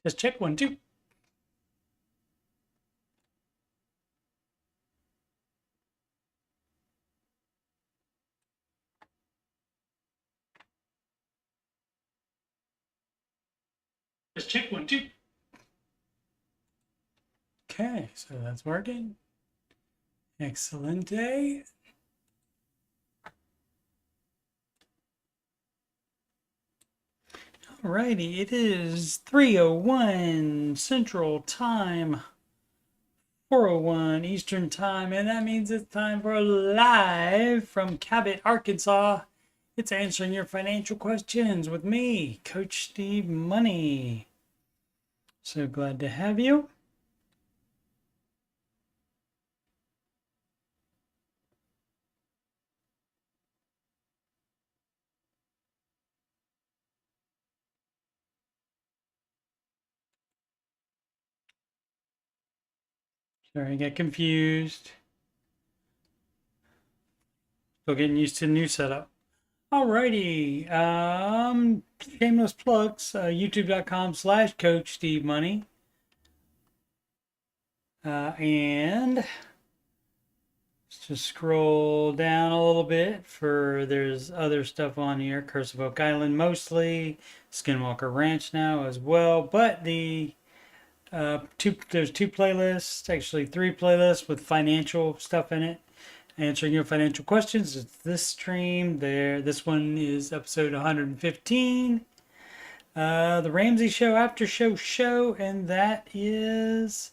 Just check 1, 2. Just check 1, 2. Okay, so that's working. Excellent day. Alrighty, it is 3:01 Central Time, 4:01 Eastern Time, and that means it's time for live from Cabot, Arkansas. It's answering your financial questions with me, Coach Steve Money. So glad to have you. Sorry, I got confused. Still getting used to the new setup. Alrighty, shameless plugs, youtube.com/Coach Steve Money. And let's just scroll down a little bit for there's other stuff on here. Curse of Oak Island mostly, Skinwalker Ranch now as well. But there's two playlists, actually 3 playlists with financial stuff in it. Answering your financial questions. It's this stream there. This one is episode 115. The Ramsey Show After Show, and that is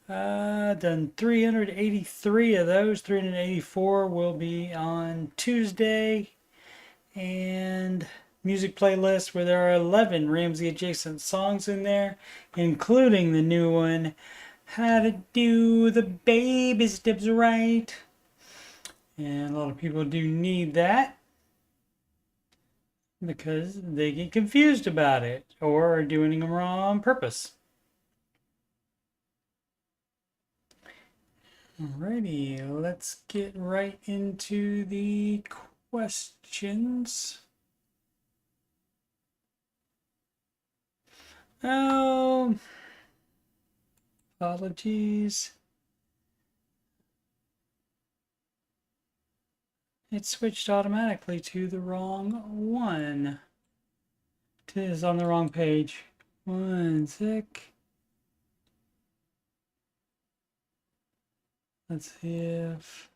done 383 of those. 384 will be on Tuesday. And music playlist where there are 11 Ramsey adjacent songs in there, including the new one, How to Do the Baby Steps Right. And a lot of people do need that because they get confused about it or are doing them wrong on purpose. Alrighty, let's get right into the questions. Oh, apologies. It switched automatically to the wrong one. It is on the wrong page. 1 sec. Let's see if...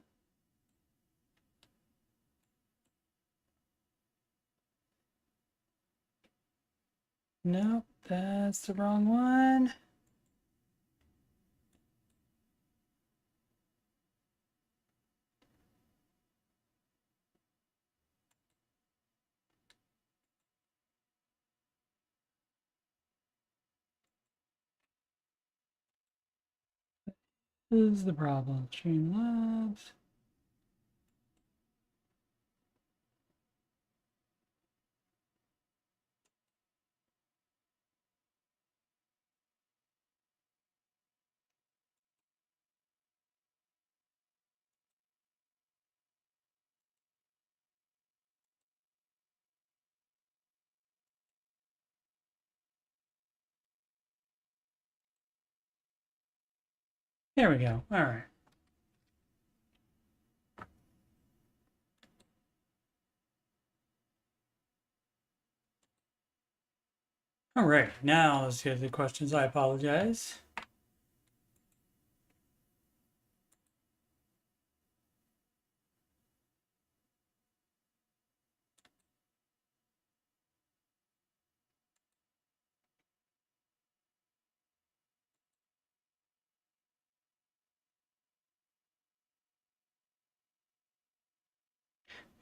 Nope, that's the wrong one. This is the problem. Streamlabs. There we go. All right. All right. Now let's get to the questions. I apologize.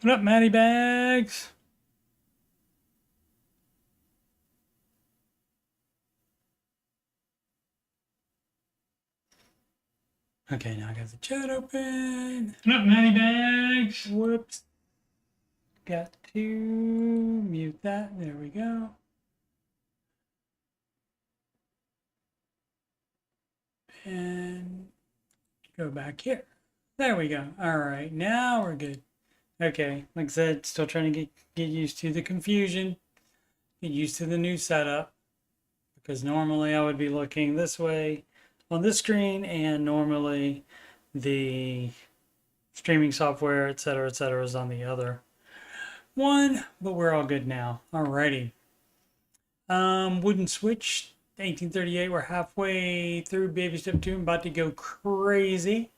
What up, Matty Bags? Okay, now I got the chat open. What up, Matty Bags? Whoops. Got to mute that. There we go. And go back here. There we go. All right, now we're good. Okay, like I said, still trying to get used to the confusion, get used to the new setup, because normally I would be looking this way on this screen, and normally the streaming software, etc., etc., is on the other one, but we're all good now. Alrighty. Wooden switch, 1838. We're halfway through baby step 2. I'm about to go crazy.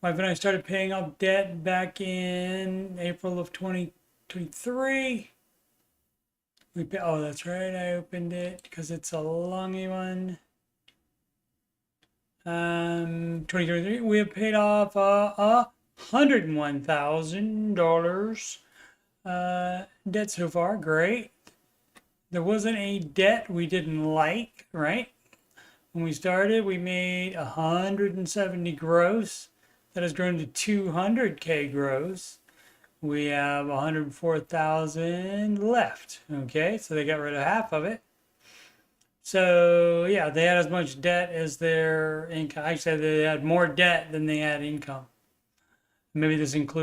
My wife and I started paying off debt back in April of 2023. Oh, that's right. I opened it because it's a longy one. 2023. We have paid off $101,000 debt so far. Great. There wasn't a debt we didn't like, right? When we started, we made 170 gross. That has grown to 200K gross. We have 104,000 left. Okay, so they got rid of half of it. So yeah, they had as much debt as their income. I said they had more debt than they had income. Maybe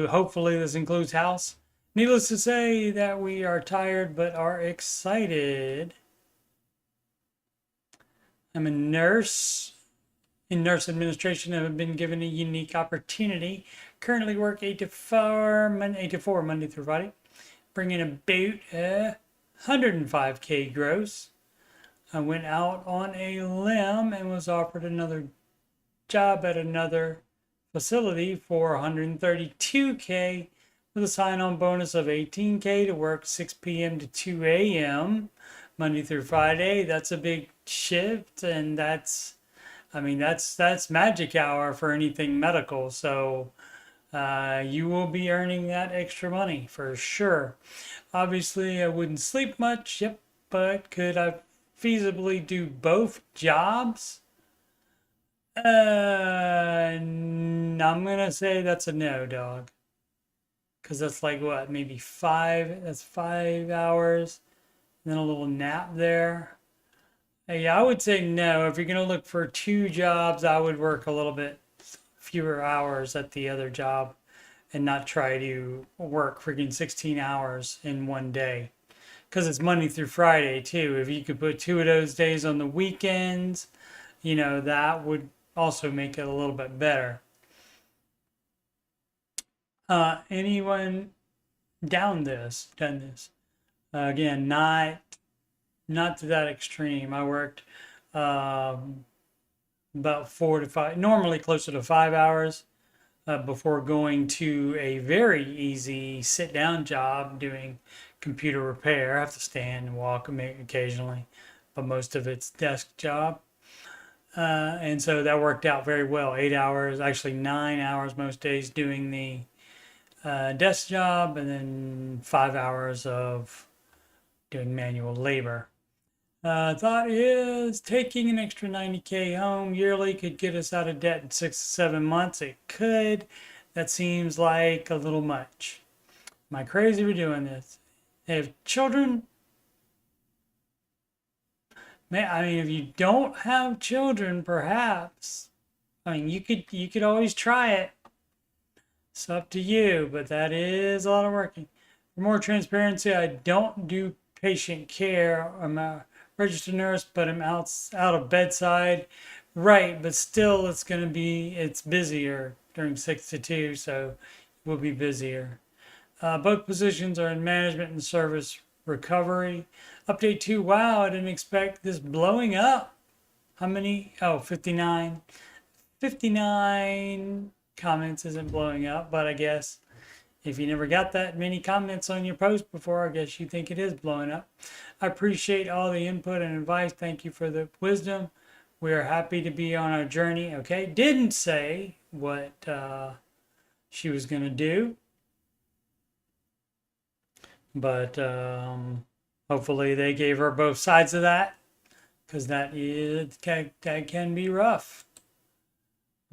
hopefully this includes house. Needless to say that we are tired but are excited. I'm a nurse. In nurse administration, I've been given a unique opportunity. Currently work 8 to 4, Monday through Friday. Bringing about 105K gross. I went out on a limb and was offered another job at another facility for 132K with a sign-on bonus of 18K to work 6 p.m. to 2 a.m. Monday through Friday. That's a big shift, and that's magic hour for anything medical. So you will be earning that extra money for sure. Obviously, I wouldn't sleep much. Yep, but could I feasibly do both jobs? I'm gonna say that's a no, dog. Because that's like what, maybe 5? That's 5 hours, and then a little nap there. Yeah, I would say no. If you're gonna look for 2 jobs, I would work a little bit fewer hours at the other job and not try to work freaking 16 hours in one day. Because it's Monday through Friday too. If you could put 2 of those days on the weekends, that would also make it a little bit better. Anyone done this? Again, not to that extreme. I worked about 4 to 5, normally closer to 5 hours before going to a very easy sit-down job doing computer repair. I have to stand and walk occasionally, but most of it's desk job. And so that worked out very well. 8 hours, actually 9 hours most days doing the desk job, and then 5 hours of doing manual labor. Thought is taking an extra 90K home yearly could get us out of debt in 6 to 7 months. It could. That seems like a little much. Am I crazy for doing this? If children, if you don't have children, perhaps. You could always try it. It's up to you, but that is a lot of working. For more transparency, I don't do patient care. I'm a registered nurse, but I'm out of bedside. Right, but still it's busier during 6 to 2, so we'll be busier. Both positions are in management and service recovery. Update 2, wow, I didn't expect this blowing up. How many? Oh, 59. 59 comments isn't blowing up, but I guess if you never got that many comments on your post before, I guess you think it is blowing up. I appreciate all the input and advice. Thank you for the wisdom. We are happy to be on our journey. Okay, didn't say what she was going to do, but hopefully they gave her both sides of that, because that can be rough.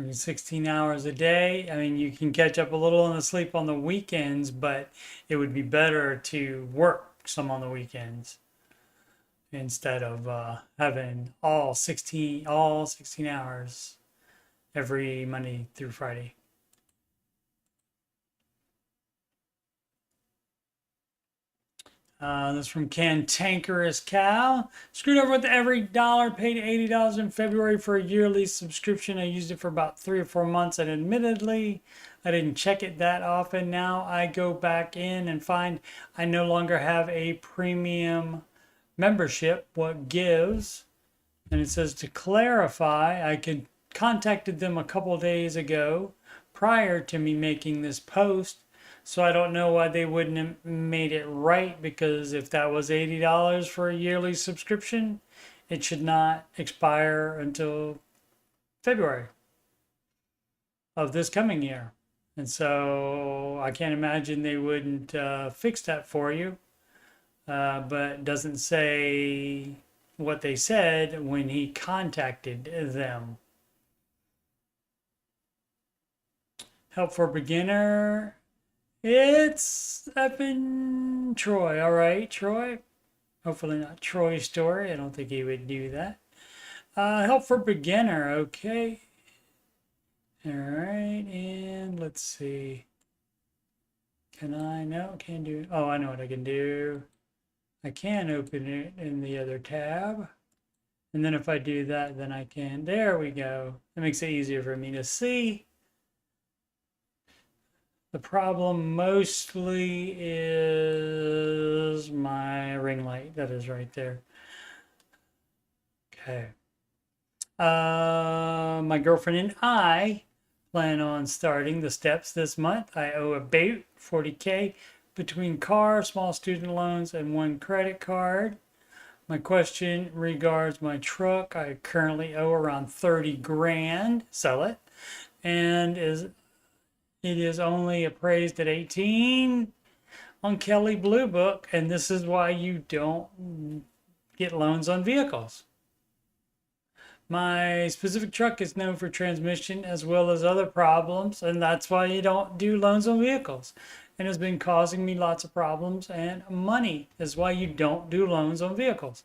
16 hours a day. You can catch up a little on the sleep on the weekends, but it would be better to work some on the weekends instead of having all 16 hours every Monday through Friday. This from Cantankerous Cow. Screwed over with every dollar. Paid $80 in February for a yearly subscription. I used it for about 3 or 4 months, and admittedly, I didn't check it that often. Now I go back in and find I no longer have a premium membership. What gives? And it says to clarify, contacted them a couple days ago prior to me making this post. So I don't know why they wouldn't have made it right, because if that was $80 for a yearly subscription, it should not expire until February of this coming year. And so I can't imagine they wouldn't fix that for you. But it doesn't say what they said when he contacted them. Help for beginner. It's effing Troy. All right, Troy. Hopefully not Troy Story. I don't think he would do that. Help for beginner. Okay. All right, and let's see. Can I? No, can't do. Oh, I know what I can do. I can open it in the other tab. And then if I do that, then I can. There we go. That makes it easier for me to see. The problem mostly is my ring light that is right there. Okay. My girlfriend and I plan on starting the steps this month. I owe about $40K between car, small student loans, and one credit card. My question regards my truck. I currently owe around 30 grand. Sell it. And it is only appraised at 18 on Kelley Blue Book, and this is why you don't get loans on vehicles. My specific truck is known for transmission as well as other problems, and that's why you don't do loans on vehicles. And has been causing me lots of problems, and money is why you don't do loans on vehicles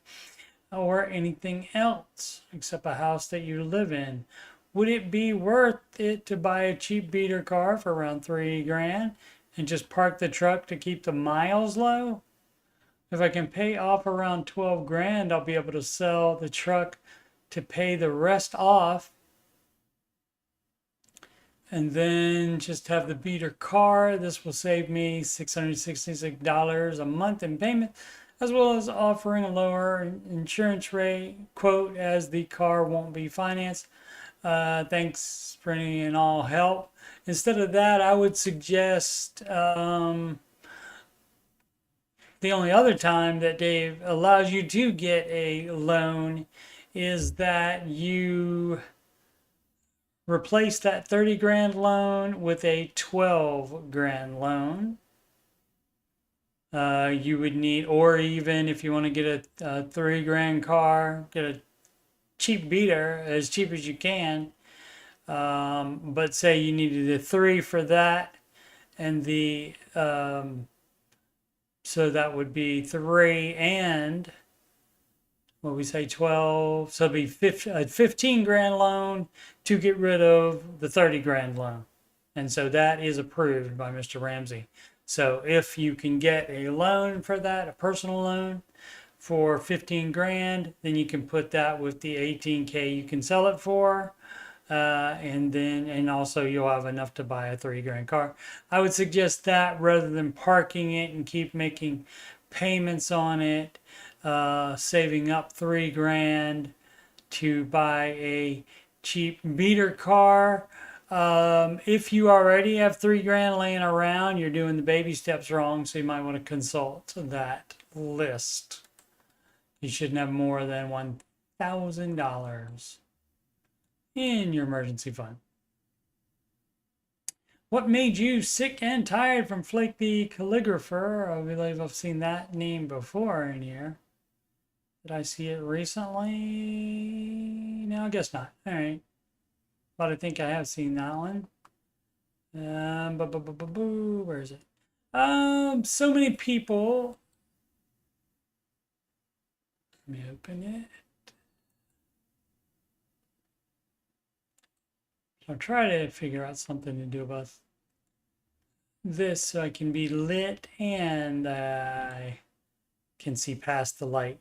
or anything else except a house that you live in. Would it be worth it to buy a cheap beater car for around 3 grand and just park the truck to keep the miles low? If I can pay off around 12 grand, I'll be able to sell the truck to pay the rest off, and then just have the beater car. This will save me $666 a month in payment, as well as offering a lower insurance rate quote, as the car won't be financed. Thanks for any and all help. Instead of that, I would suggest the only other time that Dave allows you to get a loan is that you replace that 30 grand loan with a 12 grand loan. You would need, or even if you want to get a 3 grand car, get a cheap beater, as cheap as you can. But say you needed a 3 for that, and the so that would be 3 and what we say 12, so it'd be 15 grand loan to get rid of the 30 grand loan. And so that is approved by Mr. Ramsey. So if you can get a loan for that, a personal loan for 15 grand, then you can put that with the 18K you can sell it for. And also you'll have enough to buy a 3 grand car. I would suggest that rather than parking it and keep making payments on it, saving up 3 grand to buy a cheap beater car. If you already have 3 grand laying around, you're doing the baby steps wrong, so you might want to consult that list. You shouldn't have more than $1,000 in your emergency fund. What made you sick and tired from Flake the Calligrapher? I believe I've seen that name before in here. Did I see it recently? No, I guess not. All right. But I think I have seen that one. Where is it? So many people. Let me open it. I'll try to figure out something to do about this so I can be lit and I can see past the light.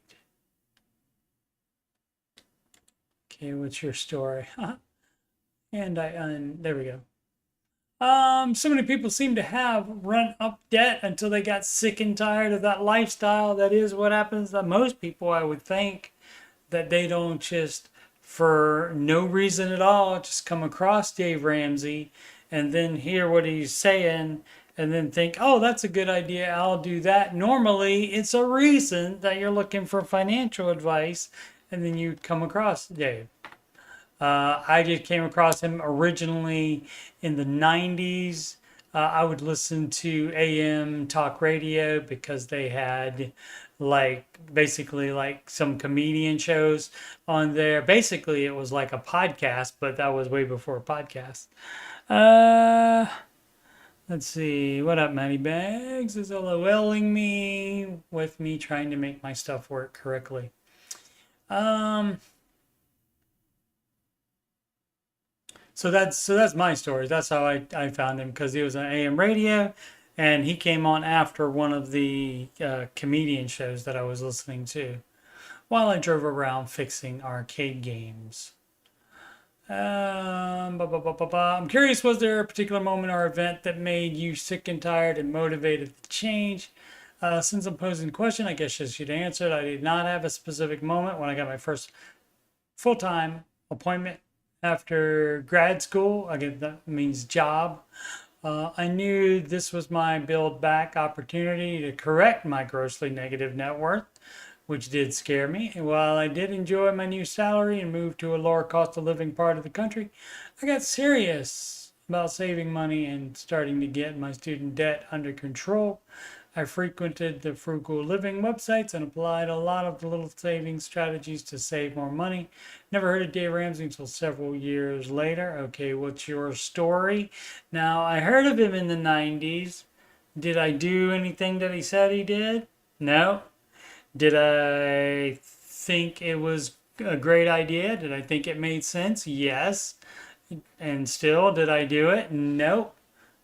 Okay, what's your story? And there we go. So many people seem to have run up debt until they got sick and tired of that lifestyle. That is what happens to most people, I would think, that they don't just, for no reason at all, just come across Dave Ramsey and then hear what he's saying and then think, oh, that's a good idea, I'll do that. Normally, it's a reason that you're looking for financial advice and then you come across Dave. I just came across him originally in the 90s. I would listen to AM talk radio because they had basically like some comedian shows on there. Basically, it was like a podcast, but that was way before podcasts. Uh, let's see. What up, Matty Bags? Is LOLing me with me trying to make my stuff work correctly. So that's my story. That's how I found him, because he was on AM radio, and he came on after one of the comedian shows that I was listening to while I drove around fixing arcade games. I'm curious, was there a particular moment or event that made you sick and tired and motivated to change? Since I'm posing the question, I guess I should answer it. I did not have a specific moment when I got my first full-time appointment after grad school. Again, that means job. I knew this was my build back opportunity to correct my grossly negative net worth, which did scare me. And while I did enjoy my new salary and moved to a lower cost of living part of the country, I got serious about saving money and starting to get my student debt under control. I frequented the frugal living websites and applied a lot of the little saving strategies to save more money. Never heard of Dave Ramsey until several years later. Okay, what's your story? Now, I heard of him in the 90s. Did I do anything that he said he did? No. Did I think it was a great idea? Did I think it made sense? Yes. And still, did I do it? Nope.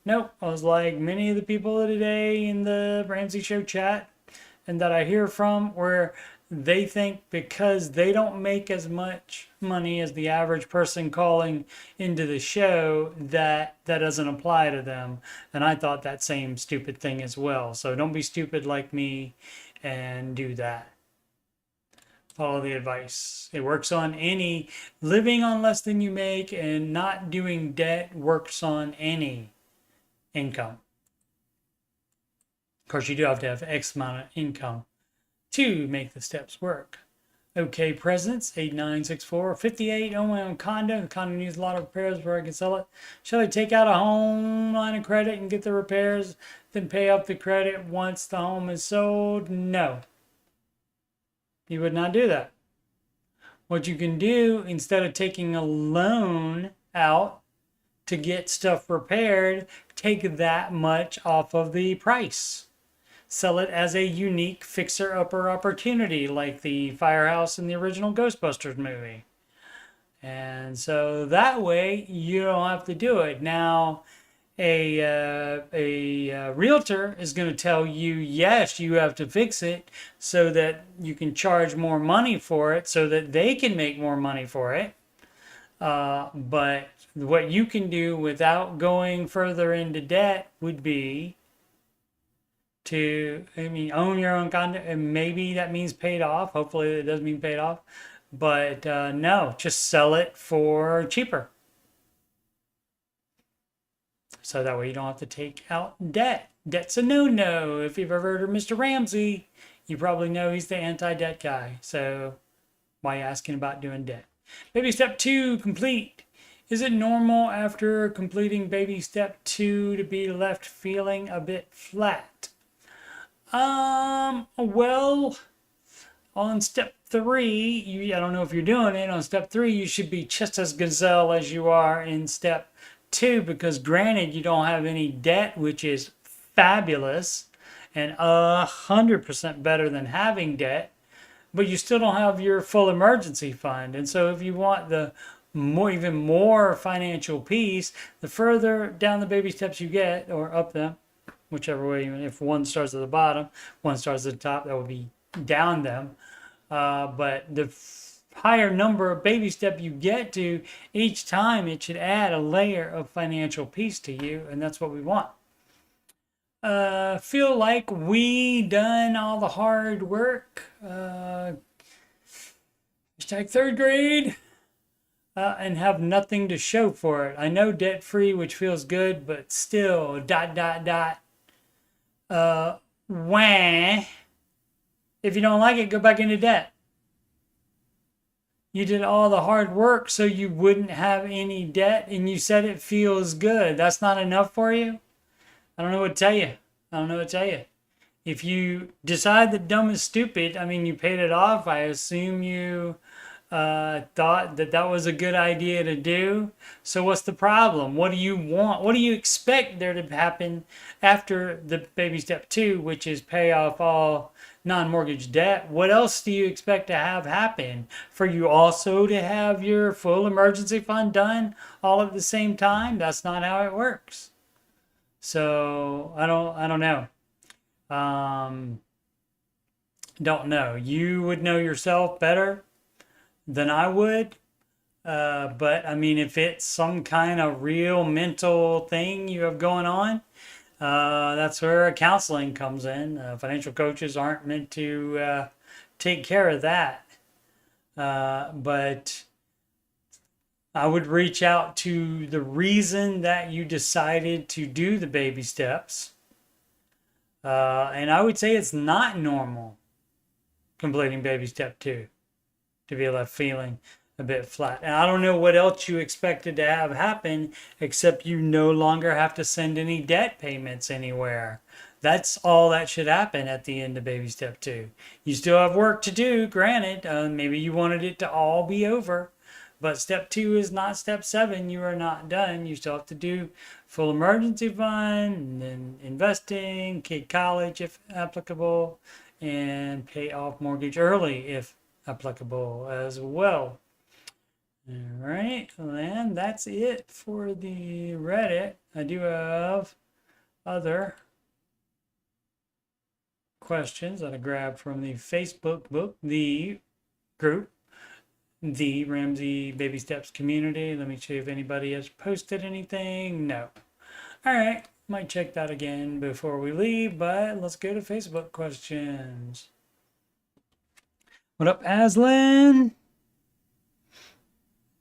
Nope. I was like many of the people today in the Ramsey Show chat and that I hear from, where they think because they don't make as much money as the average person calling into the show, that doesn't apply to them. And I thought that same stupid thing as well. So don't be stupid like me and do that. Follow the advice. It works on any. Living on less than you make and not doing debt works on any income. Of course, you do have to have X amount of income to make the steps work. Okay, presents 8964 58. Own my own condo. The condo needs a lot of repairs before I can sell it. Shall I take out a home line of credit and get the repairs, then pay off the credit once the home is sold? No. You would not do that. What you can do, instead of taking a loan out to get stuff repaired, take that much off of the price. Sell it as a unique fixer-upper opportunity, like the firehouse in the original Ghostbusters movie. And so that way you don't have to do it. Now, a realtor is going to tell you, yes, you have to fix it so that you can charge more money for it, so that they can make more money for it. But what you can do without going further into debt would be to, own your own condo, and maybe that means paid off. Hopefully it does mean paid off. But no, just sell it for cheaper. So that way you don't have to take out debt. Debt's a no-no. If you've ever heard of Mr. Ramsey, you probably know he's the anti-debt guy. So why are you asking about doing debt? Baby step 2 complete. Is it normal after completing baby step 2 to be left feeling a bit flat? Well, on step 3, I don't know if you're doing it. On step 3, you should be just as gazelle as you are in step 2, because granted, you don't have any debt, which is fabulous and 100% better than having debt, but you still don't have your full emergency fund. And so if you want the even more financial peace, the further down the baby steps you get, or up them, whichever way, even if one starts at the bottom, one starts at the top, that would be down them. But the higher number of baby step you get to each time, it should add a layer of financial peace to you, and that's what we want. Feel like we done all the hard work. Hashtag third grade. And have nothing to show for it. I know debt free, which feels good, but still, dot, dot, dot. Wah. If you don't like it, go back into debt. You did all the hard work so you wouldn't have any debt, and you said it feels good. That's not enough for you? I don't know what to tell you. I don't know what to tell you. If you decide that dumb is stupid, I mean, you paid it off. I assume you thought that that was a good idea to do. So what's the problem? What do you want? What do you expect there to happen after the baby step 2, which is pay off all non-mortgage debt? What else do you expect to have happen? For you also to have your full emergency fund done all at the same time? That's not how it works. So I don't know. Don't know. You would know yourself better than I would. But I mean, if it's some kind of real mental thing you have going on, that's where counseling comes in. Financial coaches aren't meant to take care of that. But I would reach out to the reason that you decided to do the baby steps. And I would say it's not normal completing baby step 2 to be left feeling a bit flat. And I don't know what else you expected to have happen, except you no longer have to send any debt payments anywhere. That's all that should happen at the end of baby step 2. You still have work to do, granted. Maybe you wanted it to all be over. But step 2 is not step 7. You are not done. You still have to do full emergency fund, and then investing, kid college if applicable, and pay off mortgage early if applicable as well. All right, and that's it for the Reddit. I do have other questions that I grabbed from the Facebook book, the group, the Ramsey Baby Steps community. Let me see if anybody has posted anything. No. All right, might check that again before we leave, but let's go to Facebook questions. What up, Aslan?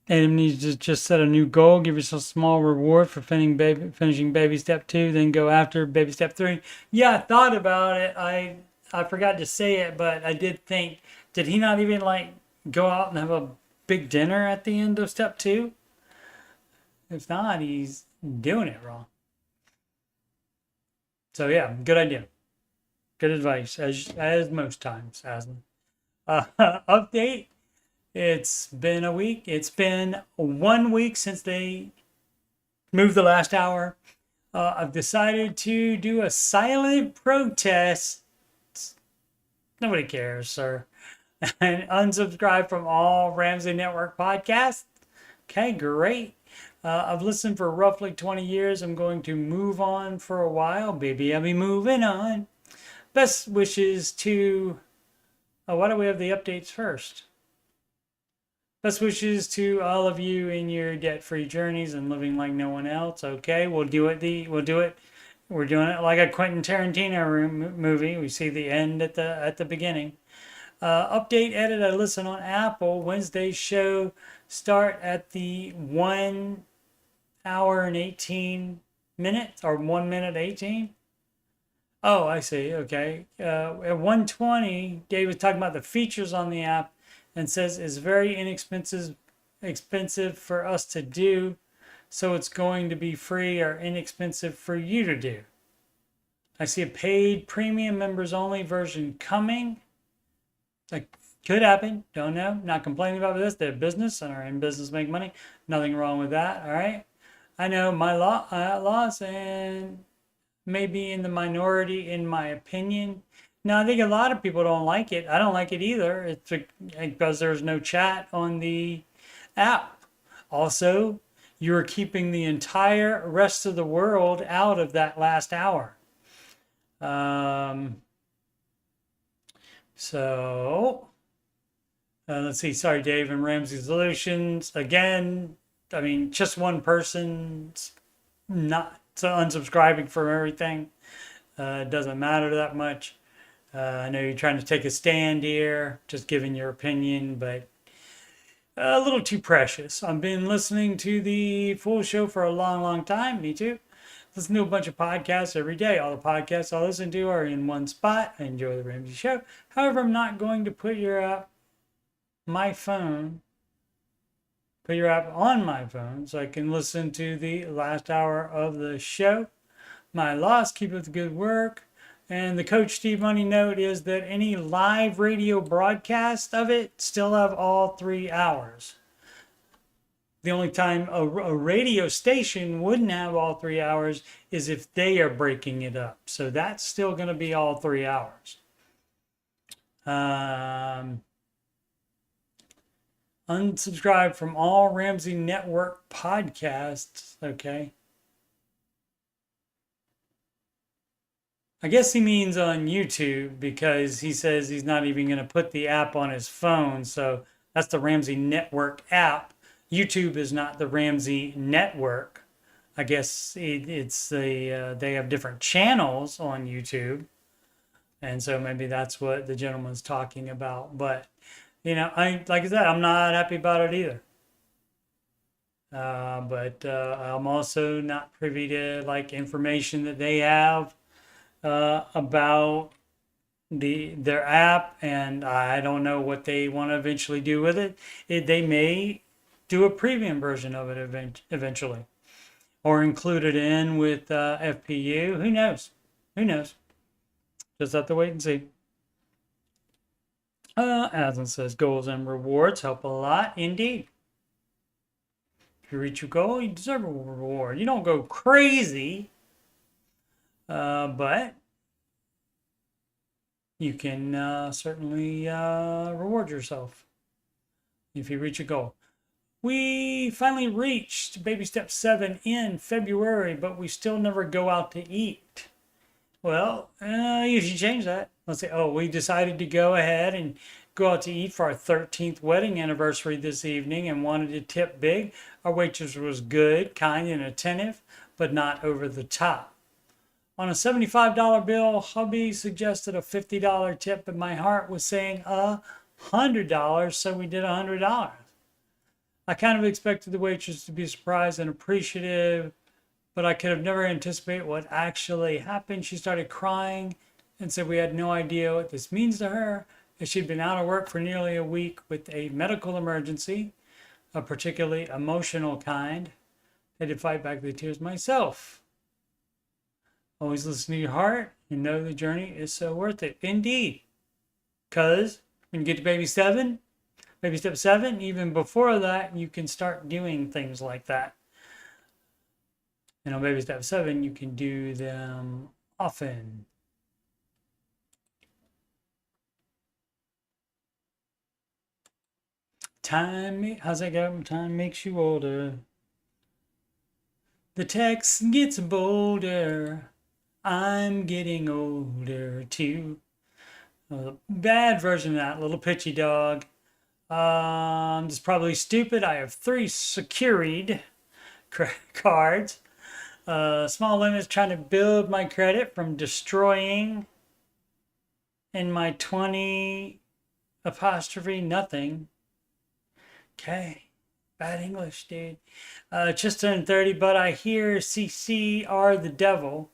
Adam needs to just set a new goal. Give yourself a small reward for finishing baby step 2, then go after baby step 3. Yeah, I thought about it. I forgot to say it, but I did think, did he not even like go out and have a big dinner at the end of step 2? If not, he's doing it wrong. So yeah, good idea. Good advice, as most times, Aslan. Update. It's been a week. It's been 1 week since they moved the last hour. I've decided to do a silent protest. Nobody cares, sir. And unsubscribe from all Ramsey Network podcasts. Okay, great. I've listened for roughly 20 years. I'm going to move on for a while. Baby, I'll be moving on. Best wishes to... Oh, why do we have the updates first? Best wishes to all of you in your debt-free journeys and living like no one else. Okay, we'll do it. We're doing it like a Quentin Tarantino movie. We see the end at the beginning. Update edit. I listen on Apple. Wednesday's show start at the 1 hour and 18 minutes, or 1 minute 18. Oh, I see. Okay. At 1:20, Dave was talking about the features on the app and says it's very expensive for us to do, so it's going to be free or inexpensive for you to do. I see a paid premium members only version coming. That could happen. Don't know. Not complaining about this. They're business and are in business, make money. Nothing wrong with that. All right. I know my loss and maybe in the minority in my opinion. Now, I think a lot of people don't like it. I don't like it either. It's because there's no chat on the app. Also, you're keeping the entire rest of the world out of that last hour. So let's see. Sorry, Dave and Ramsey Solutions. Again, I mean, just one person's not so unsubscribing from everything. It doesn't matter that much. I know you're trying to take a stand here, just giving your opinion, but a little too precious. I've been listening to the full show for a long, long time. Me too. Listen to a bunch of podcasts every day. All the podcasts I listen to are in one spot. I enjoy the Ramsey Show. However, I'm not going to put your app, my phone, put your app on my phone so I can listen to the last hour of the show. My loss, keep up the good work. And the Coach Steve Money note is that any live radio broadcast of it still have all 3 hours. The only time a radio station wouldn't have all 3 hours is if they are breaking it up. So that's still going to be all 3 hours. Unsubscribe from all Ramsey Network podcasts. Okay. I guess he means on YouTube because he says he's not even going to put the app on his phone. So that's the Ramsey Network app. YouTube is not the Ramsey Network. I guess it's the they have different channels on YouTube. And so maybe that's what the gentleman's talking about. But, you know, like I said, I'm not happy about it either. But I'm also not privy to like information that they have about their app, and I don't know what they want to eventually do with it. They may do a premium version of it eventually, or include it in with FPU. Who knows? Who knows? Just have to wait and see. Aslan says goals and rewards help a lot indeed. If you reach your goal, you deserve a reward. You don't go crazy. But you can certainly reward yourself if you reach a goal. We finally reached baby step 7 in February, but we still never go out to eat. Well, you should change that. Let's say, we decided to go ahead and go out to eat for our 13th wedding anniversary this evening and wanted to tip big. Our waitress was good, kind, and attentive, but not over the top. On a $75 bill, hubby suggested a $50 tip, but my heart was saying $100, so we did $100. I kind of expected the waitress to be surprised and appreciative, but I could have never anticipated what actually happened. She started crying and said we had no idea what this means to her, as she'd been out of work for nearly a week with a medical emergency, a particularly emotional kind. I had to fight back the tears myself. Always listen to your heart and know the journey is so worth it. Indeed. Because when you get to baby step 7, even before that, you can start doing things like that. And on baby step 7, you can do them often. How's that go? Time makes you older. The text gets bolder. I'm getting older too. Bad version of that, little pitchy dog. It's probably stupid. I have 3 secured cards. Small limits trying to build my credit from destroying in my 20 apostrophe nothing. Okay. Bad English, dude. Just turned 30, but I hear CC are the devil.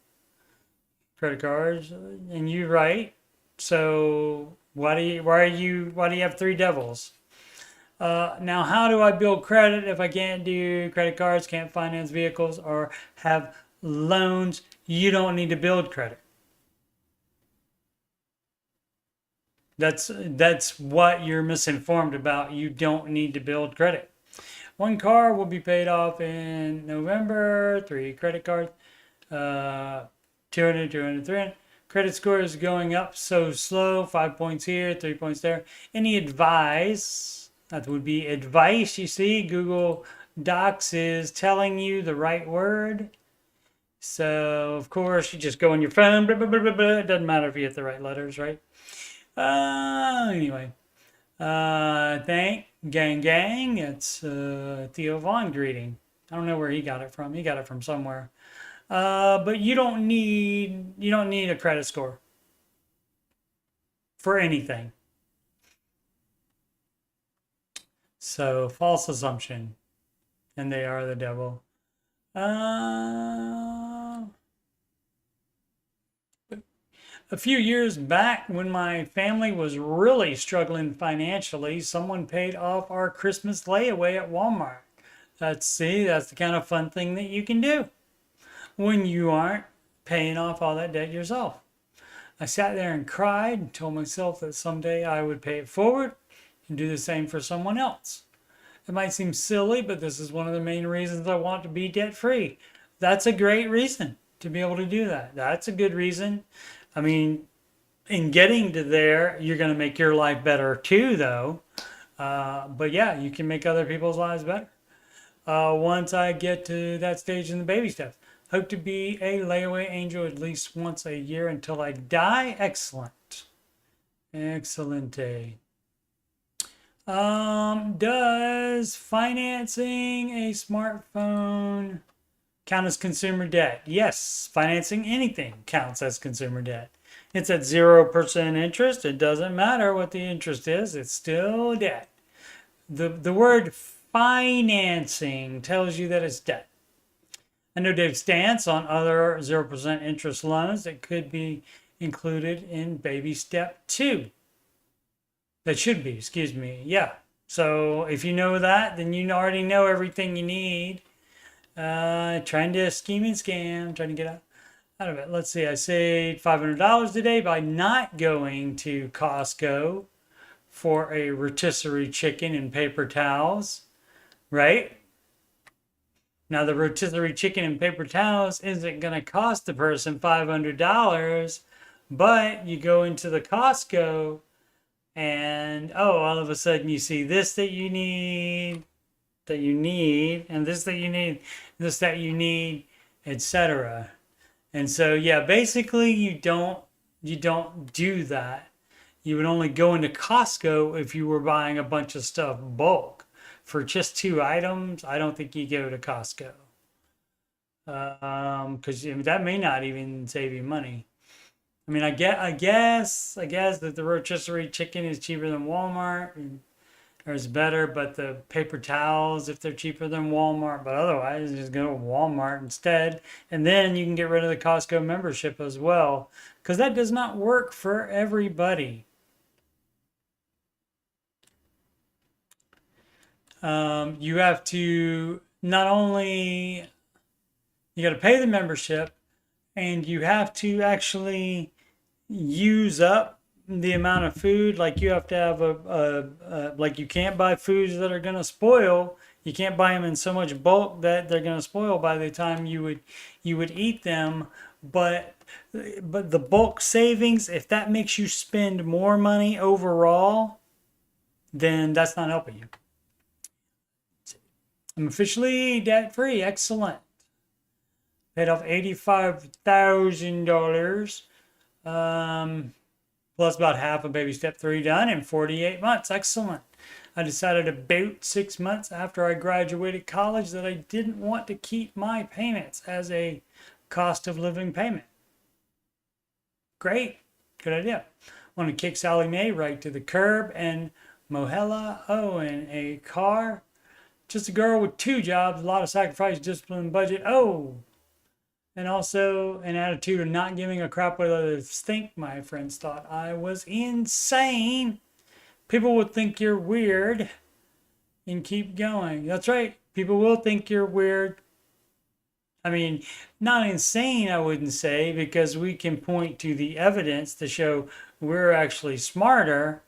Credit cards, and you're right. So why do you have 3 devils? Now, how do I build credit if I can't do credit cards, can't finance vehicles, or have loans? You don't need to build credit. That's what you're misinformed about. You don't need to build credit. 1 car will be paid off in November. 3 credit cards. 200, 200, 300. Credit score is going up so slow. 5 points here, 3 points there. Any advice? That would be advice. You see, Google Docs is telling you the right word. So, of course, you just go on your phone. Blah, blah, blah, blah, blah. It doesn't matter if you hit the right letters, right? Anyway, thank gang. It's Theo Vaughn greeting. I don't know where he got it from. He got it from somewhere. But you don't need a credit score for anything. So false assumption, and they are the devil. A few years back, when my family was really struggling financially, someone paid off our Christmas layaway at Walmart. That's the kind of fun thing that you can do when you aren't paying off all that debt yourself. I sat there and cried and told myself that someday I would pay it forward and do the same for someone else. It might seem silly, but this is one of the main reasons I want to be debt free. That's a great reason to be able to do that. That's a good reason. I mean, in getting to there, you're going to make your life better too, though. But yeah, you can make other people's lives better. Once I get to that stage in the baby steps. Hope to be a layaway angel at least once a year until I die. Excellent. Excellente. Does financing a smartphone count as consumer debt? Yes, financing anything counts as consumer debt. It's at 0% interest. It doesn't matter what the interest is. It's still debt. The word financing tells you that it's debt. I know Dave's stance on other 0% interest loans that could be included in baby step 2. That should be, excuse me. Yeah. So if you know that, then you already know everything you need. Trying to scheme and scam, trying to get out of it. Let's see. I saved $500 today by not going to Costco for a rotisserie chicken and paper towels, right? Now the rotisserie chicken and paper towels isn't going to cost the person $500, but you go into the Costco and all of a sudden you see this that you need, and this that you need, this that you need, etc. And so yeah, basically you don't do that. You would only go into Costco if you were buying a bunch of stuff bulk. For just 2 items, I don't think you go to Costco. Because that may not even save you money. I mean, I guess that the rotisserie chicken is cheaper than Walmart, or is better, but the paper towels, if they're cheaper than Walmart, but otherwise, just go to Walmart instead. And then you can get rid of the Costco membership as well, because that does not work for everybody. You have to not only, you got to pay the membership, and you have to actually use up the amount of food. Like you have to have like you can't buy foods that are going to spoil. You can't buy them in so much bulk that they're going to spoil by the time you would eat them. But the bulk savings, if that makes you spend more money overall, then that's not helping you. I'm officially debt free. Excellent. Paid off $85,000. Plus about half of baby step 3 done in 48 months. Excellent. I decided about 6 months after I graduated college that I didn't want to keep my payments as a cost of living payment. Great. Good idea. Want to kick Sally Mae right to the curb and Mohela in a car. Just a girl with 2 jobs, a lot of sacrifice, discipline, budget. And also an attitude of not giving a crap what others think. My friends thought I was insane. People would think you're weird and keep going. That's right. People will think you're weird. I mean, not insane, I wouldn't say, because we can point to the evidence to show we're actually smarter.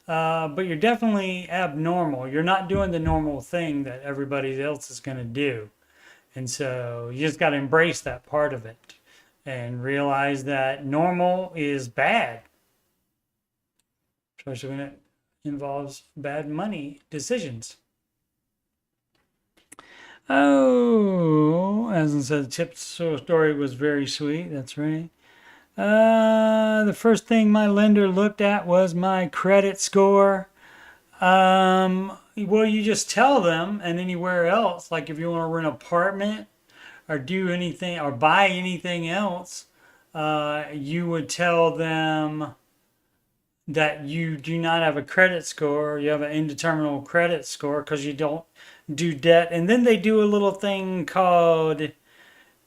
But you're definitely abnormal. You're not doing the normal thing that everybody else is going to do. And so you just got to embrace that part of it and realize that normal is bad, especially when it involves bad money decisions. As I said, the tip story was very sweet. That's right. The first thing my lender looked at was my credit score. Well, you just tell them, and anywhere else, like if you want to rent an apartment or do anything or buy anything else, you would tell them that you do not have a credit score, you have an indeterminate credit score because you don't do debt. And then they do a little thing called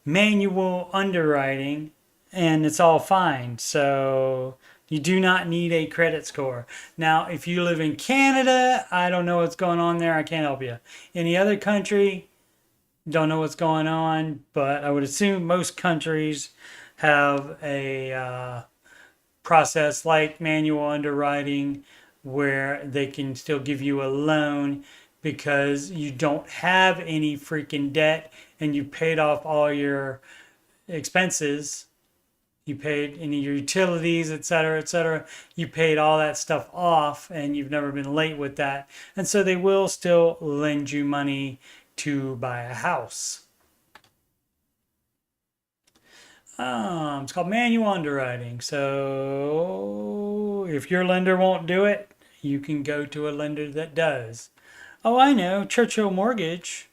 manual underwriting, and it's all fine. So you do not need a credit score. Now, if you live in Canada, I don't know what's going on there. I can't help you. Any other country, don't know what's going on, but I would assume most countries have a process like manual underwriting where they can still give you a loan because you don't have any freaking debt and you paid off all your expenses. You paid any your utilities, et cetera, et cetera. You paid all that stuff off and you've never been late with that. And so they will still lend you money to buy a house. It's called manual underwriting. So if your lender won't do it, you can go to a lender that does. Oh, I know. Churchill Mortgage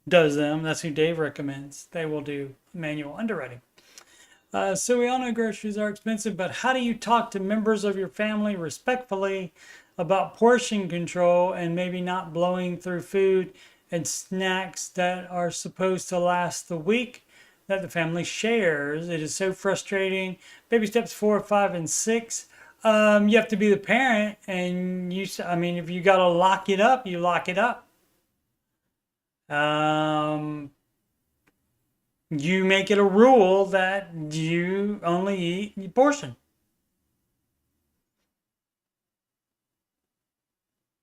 does them. That's who Dave recommends. They will do manual underwriting. So we all know groceries are expensive, but how do you talk to members of your family respectfully about portion control and maybe not blowing through food and snacks that are supposed to last the week that the family shares? It is so frustrating. Baby steps 4, 5, and 6. You have to be the parent, and if you got to lock it up, you lock it up. You make it a rule that you only eat your portion.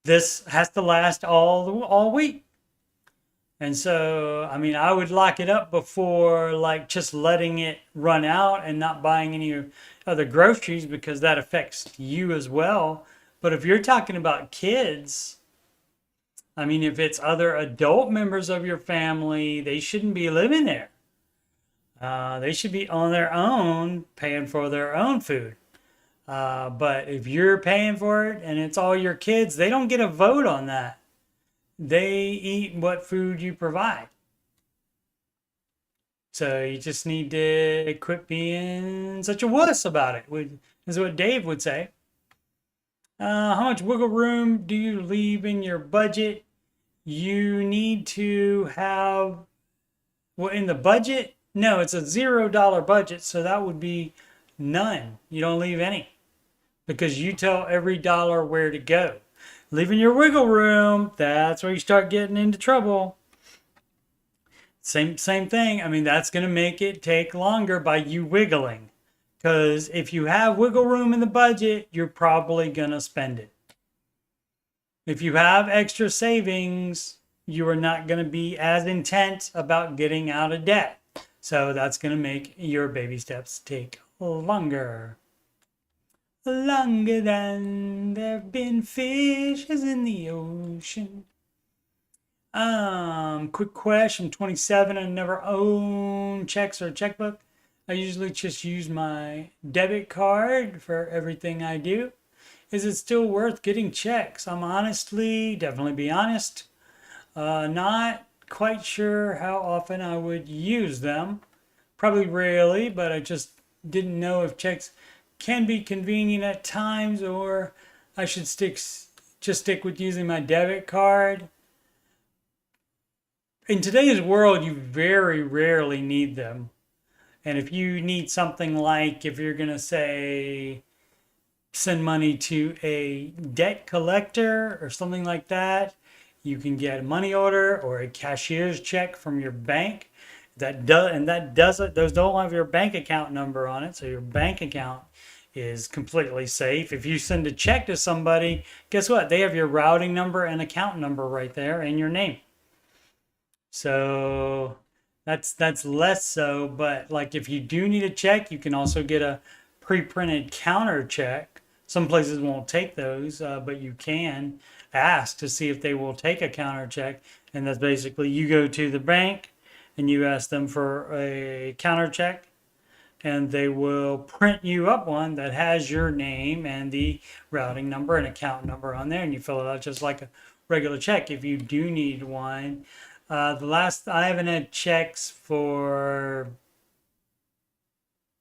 This has to last all week. And so, I would lock it up before like just letting it run out and not buying any other groceries because that affects you as well. But if you're talking about kids, if it's other adult members of your family, they shouldn't be living there. They should be on their own, paying for their own food. But if you're paying for it and it's all your kids, they don't get a vote on that. They eat what food you provide. So you just need to quit being such a wuss about it, is what Dave would say. How much wiggle room do you leave in your budget? You need to have, well, in the budget, no, it's a $0 budget, so that would be none. You don't leave any because you tell every dollar where to go. Leaving your wiggle room, that's where you start getting into trouble. Same thing. That's going to make it take longer by you wiggling. Because if you have wiggle room in the budget, you're probably going to spend it. If you have extra savings, you are not going to be as intent about getting out of debt. So that's going to make your baby steps take longer. Longer than there have been fishes in the ocean. Quick question. I'm 27 and never own checks or a checkbook. I usually just use my debit card for everything I do. Is it still worth getting checks? I'm definitely be honest, not quite sure how often I would use them. Probably rarely, but I just didn't know if checks can be convenient at times or I should stick with using my debit card. In today's world, you very rarely need them. And if you need something like, if you're going to say, send money to a debt collector or something like that, you can get a money order or a cashier's check from your bank. Those don't have your bank account number on it, so your bank account is completely safe. If you send a check to somebody, guess what? They have your routing number and account number right there and your name. So that's less so, but like if you do need a check, you can also get a pre-printed counter check. Some places won't take those, but you can ask to see if they will take a counter check. And that's basically you go to the bank and you ask them for a counter check and they will print you up one that has your name and the routing number and account number on there, and you fill it out just like a regular check if you do need one. I haven't had checks for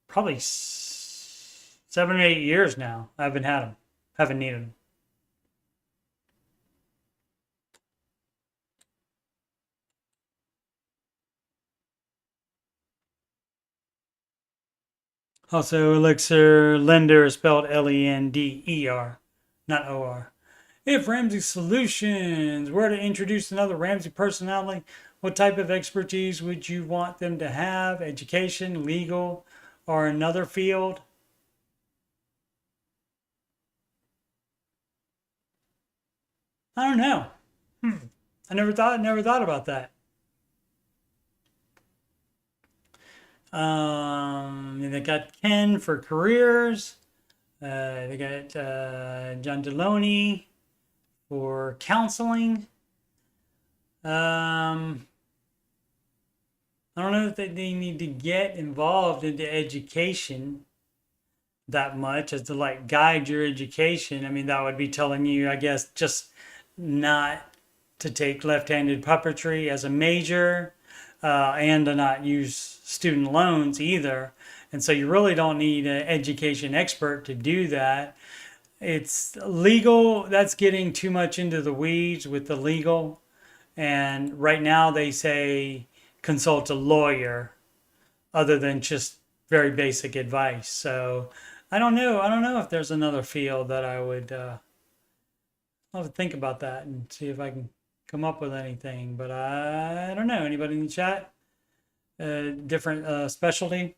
probably 7 or 8 years now. I haven't had them, haven't needed them. Also, Elixir Lender is spelled Lender, not OR. If Ramsey Solutions were to introduce another Ramsey personality, what type of expertise would you want them to have? Education, legal, or another field? I don't know. I never thought about that. They got Ken for careers. They got John Deloney for counseling. I don't know if they need to get involved into education that much as to like guide your education. I mean, that would be telling you, I guess, just not to take left-handed puppetry as a major, and to not use student loans either. And so you really don't need an education expert to do that. It's legal, that's getting too much into the weeds with the legal. And right now they say consult a lawyer other than just very basic advice. So I don't know. I don't know if there's another field that I'll have to think about that and see if I can come up with anything. But I don't know. Anybody in the chat? Different specialty?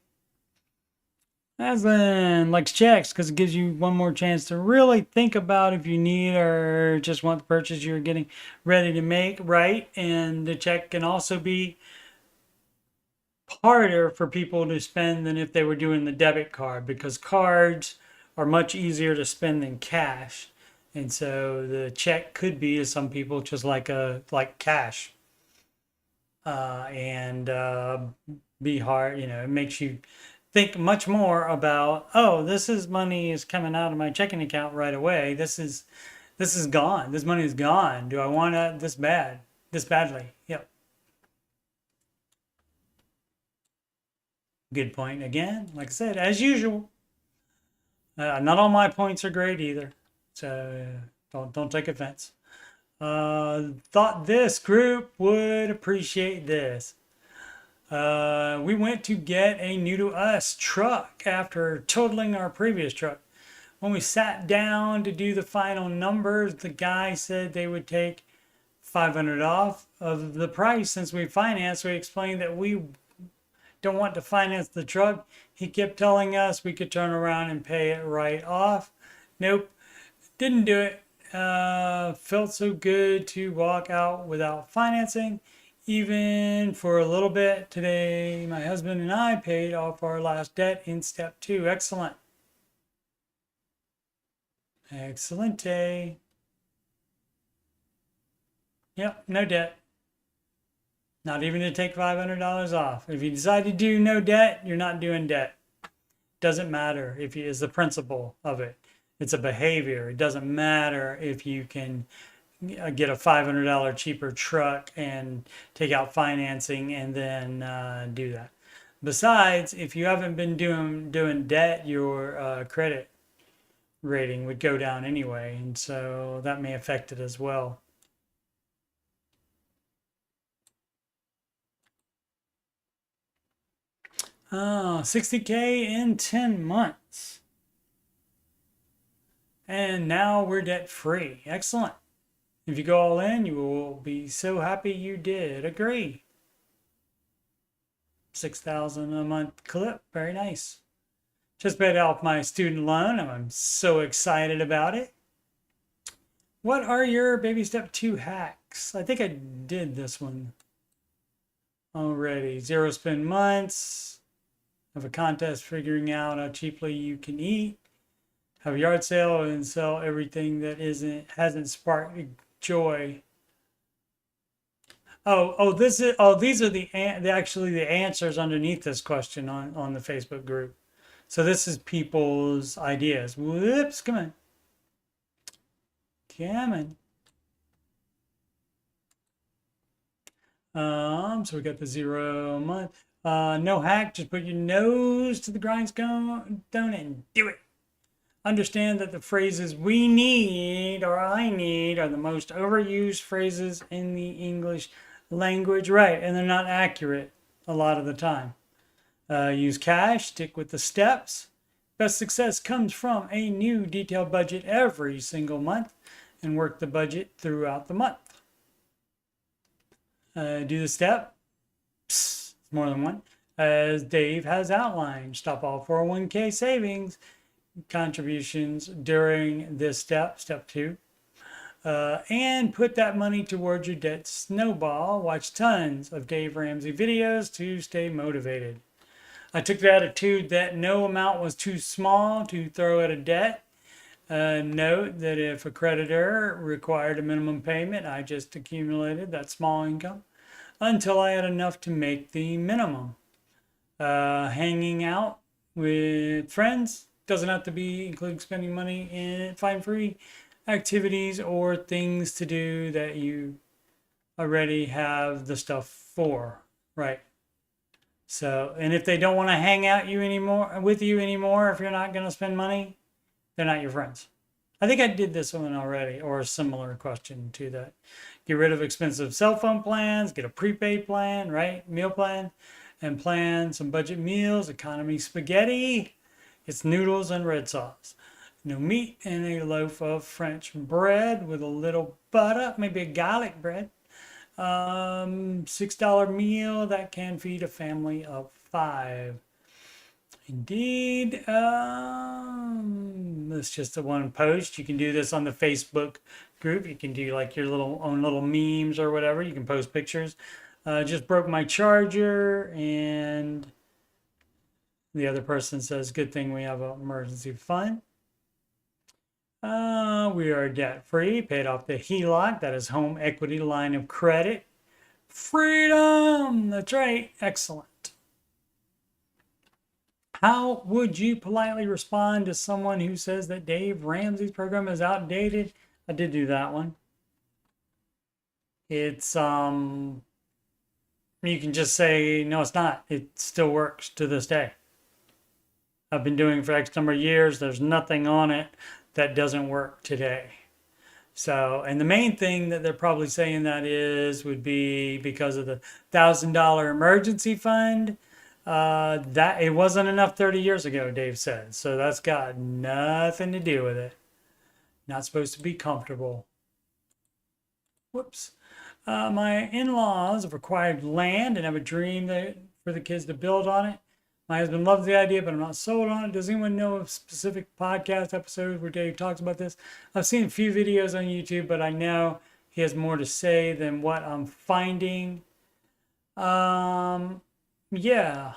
Aslan likes checks because it gives you one more chance to really think about if you need or just want the purchase you're getting ready to make, right? And the check can also be harder for people to spend than if they were doing the debit card, because cards are much easier to spend than cash. And so the check could be to some people just like cash, and be hard. It makes you think much more about, oh, money is coming out of my checking account right away. This is gone. This money is gone. Do I want it this badly? Yep. Good point again. Like I said, as usual. Not all my points are great either, so don't take offense. Thought this group would appreciate this. We went to get a new to us truck after totaling our previous truck. When we sat down to do the final numbers, the guy said they would take $500 off of the price since we financed. We explained that we don't want to finance the truck. He kept telling us we could turn around and pay it right off. Nope, didn't do it. Felt so good to walk out without financing, even for a little bit. Today, my husband and I paid off our last debt in step 2. Excellent. Excellente. Yep, no debt. Not even to take $500 off. If you decide to do no debt, you're not doing debt. Doesn't matter if you is the principle of it. It's a behavior. It doesn't matter if you can get a $500 cheaper truck and take out financing and then do that. Besides, if you haven't been doing debt, your credit rating would go down anyway, and so that may affect it as well. Oh, 60K in 10 months. And now we're debt free. Excellent. If you go all in, you will be so happy you did. Agree. 6,000 a month clip. Very nice. Just paid off my student loan. I'm so excited about it. What are your baby step 2 hacks? I think I did this one already. 0 spend months. Have a contest figuring out how cheaply you can eat. Have a yard sale and sell everything that hasn't sparked joy. these are actually the answers underneath this question on the Facebook group. So this is people's ideas. Whoops, come on. Come on. So we got the 0 month. No hack, just put your nose to the grindstone and do it. Understand that the phrases we need or I need are the most overused phrases in the English language, right? And they're not accurate a lot of the time. Use cash, stick with the steps. Best success comes from a new detailed budget every single month and work the budget throughout the month. Do the step, psst, more than one, as Dave has outlined. Stop all 401k savings contributions during this step, step 2, and put that money towards your debt snowball. Watch tons of Dave Ramsey videos to stay motivated. I took the attitude that no amount was too small to throw at a debt. Note that if a creditor required a minimum payment, I just accumulated that small income until I had enough to make the minimum. Hanging out with friends doesn't have to be including spending money in find free activities or things to do that you already have the stuff for, right? So, and if they don't want to hang out with you anymore, if you're not going to spend money, they're not your friends. I think I did this one already, or a similar question to that. Get rid of expensive cell phone plans, get a prepaid plan, right? Meal plan, and plan some budget meals, economy spaghetti. It's noodles and red sauce. No meat and a loaf of French bread with a little butter, maybe a garlic bread. $6 meal that can feed a family of 5. Indeed. That's just the one post. You can do this on the Facebook group. You can do like your own little memes or whatever. You can post pictures. Just broke my charger, and the other person says, good thing we have an emergency fund. We are debt free, paid off the HELOC, that is home equity line of credit. Freedom! That's right. Excellent. How would you politely respond to someone who says that Dave Ramsey's program is outdated? I did do that one. It's, you can just say, no, it's not. It still works to this day. I've been doing it for X number of years. There's nothing on it that doesn't work today. So, and the main thing that they're probably saying that would be because of the $1,000 emergency fund. That it wasn't enough 30 years ago, Dave said. So that's got nothing to do with it. Not supposed to be comfortable. Whoops. My in-laws have acquired land and have a dream for the kids to build on it. My husband loves the idea, but I'm not sold on it. Does anyone know of specific podcast episodes where Dave talks about this? I've seen a few videos on YouTube, but I know he has more to say than what I'm finding. Yeah.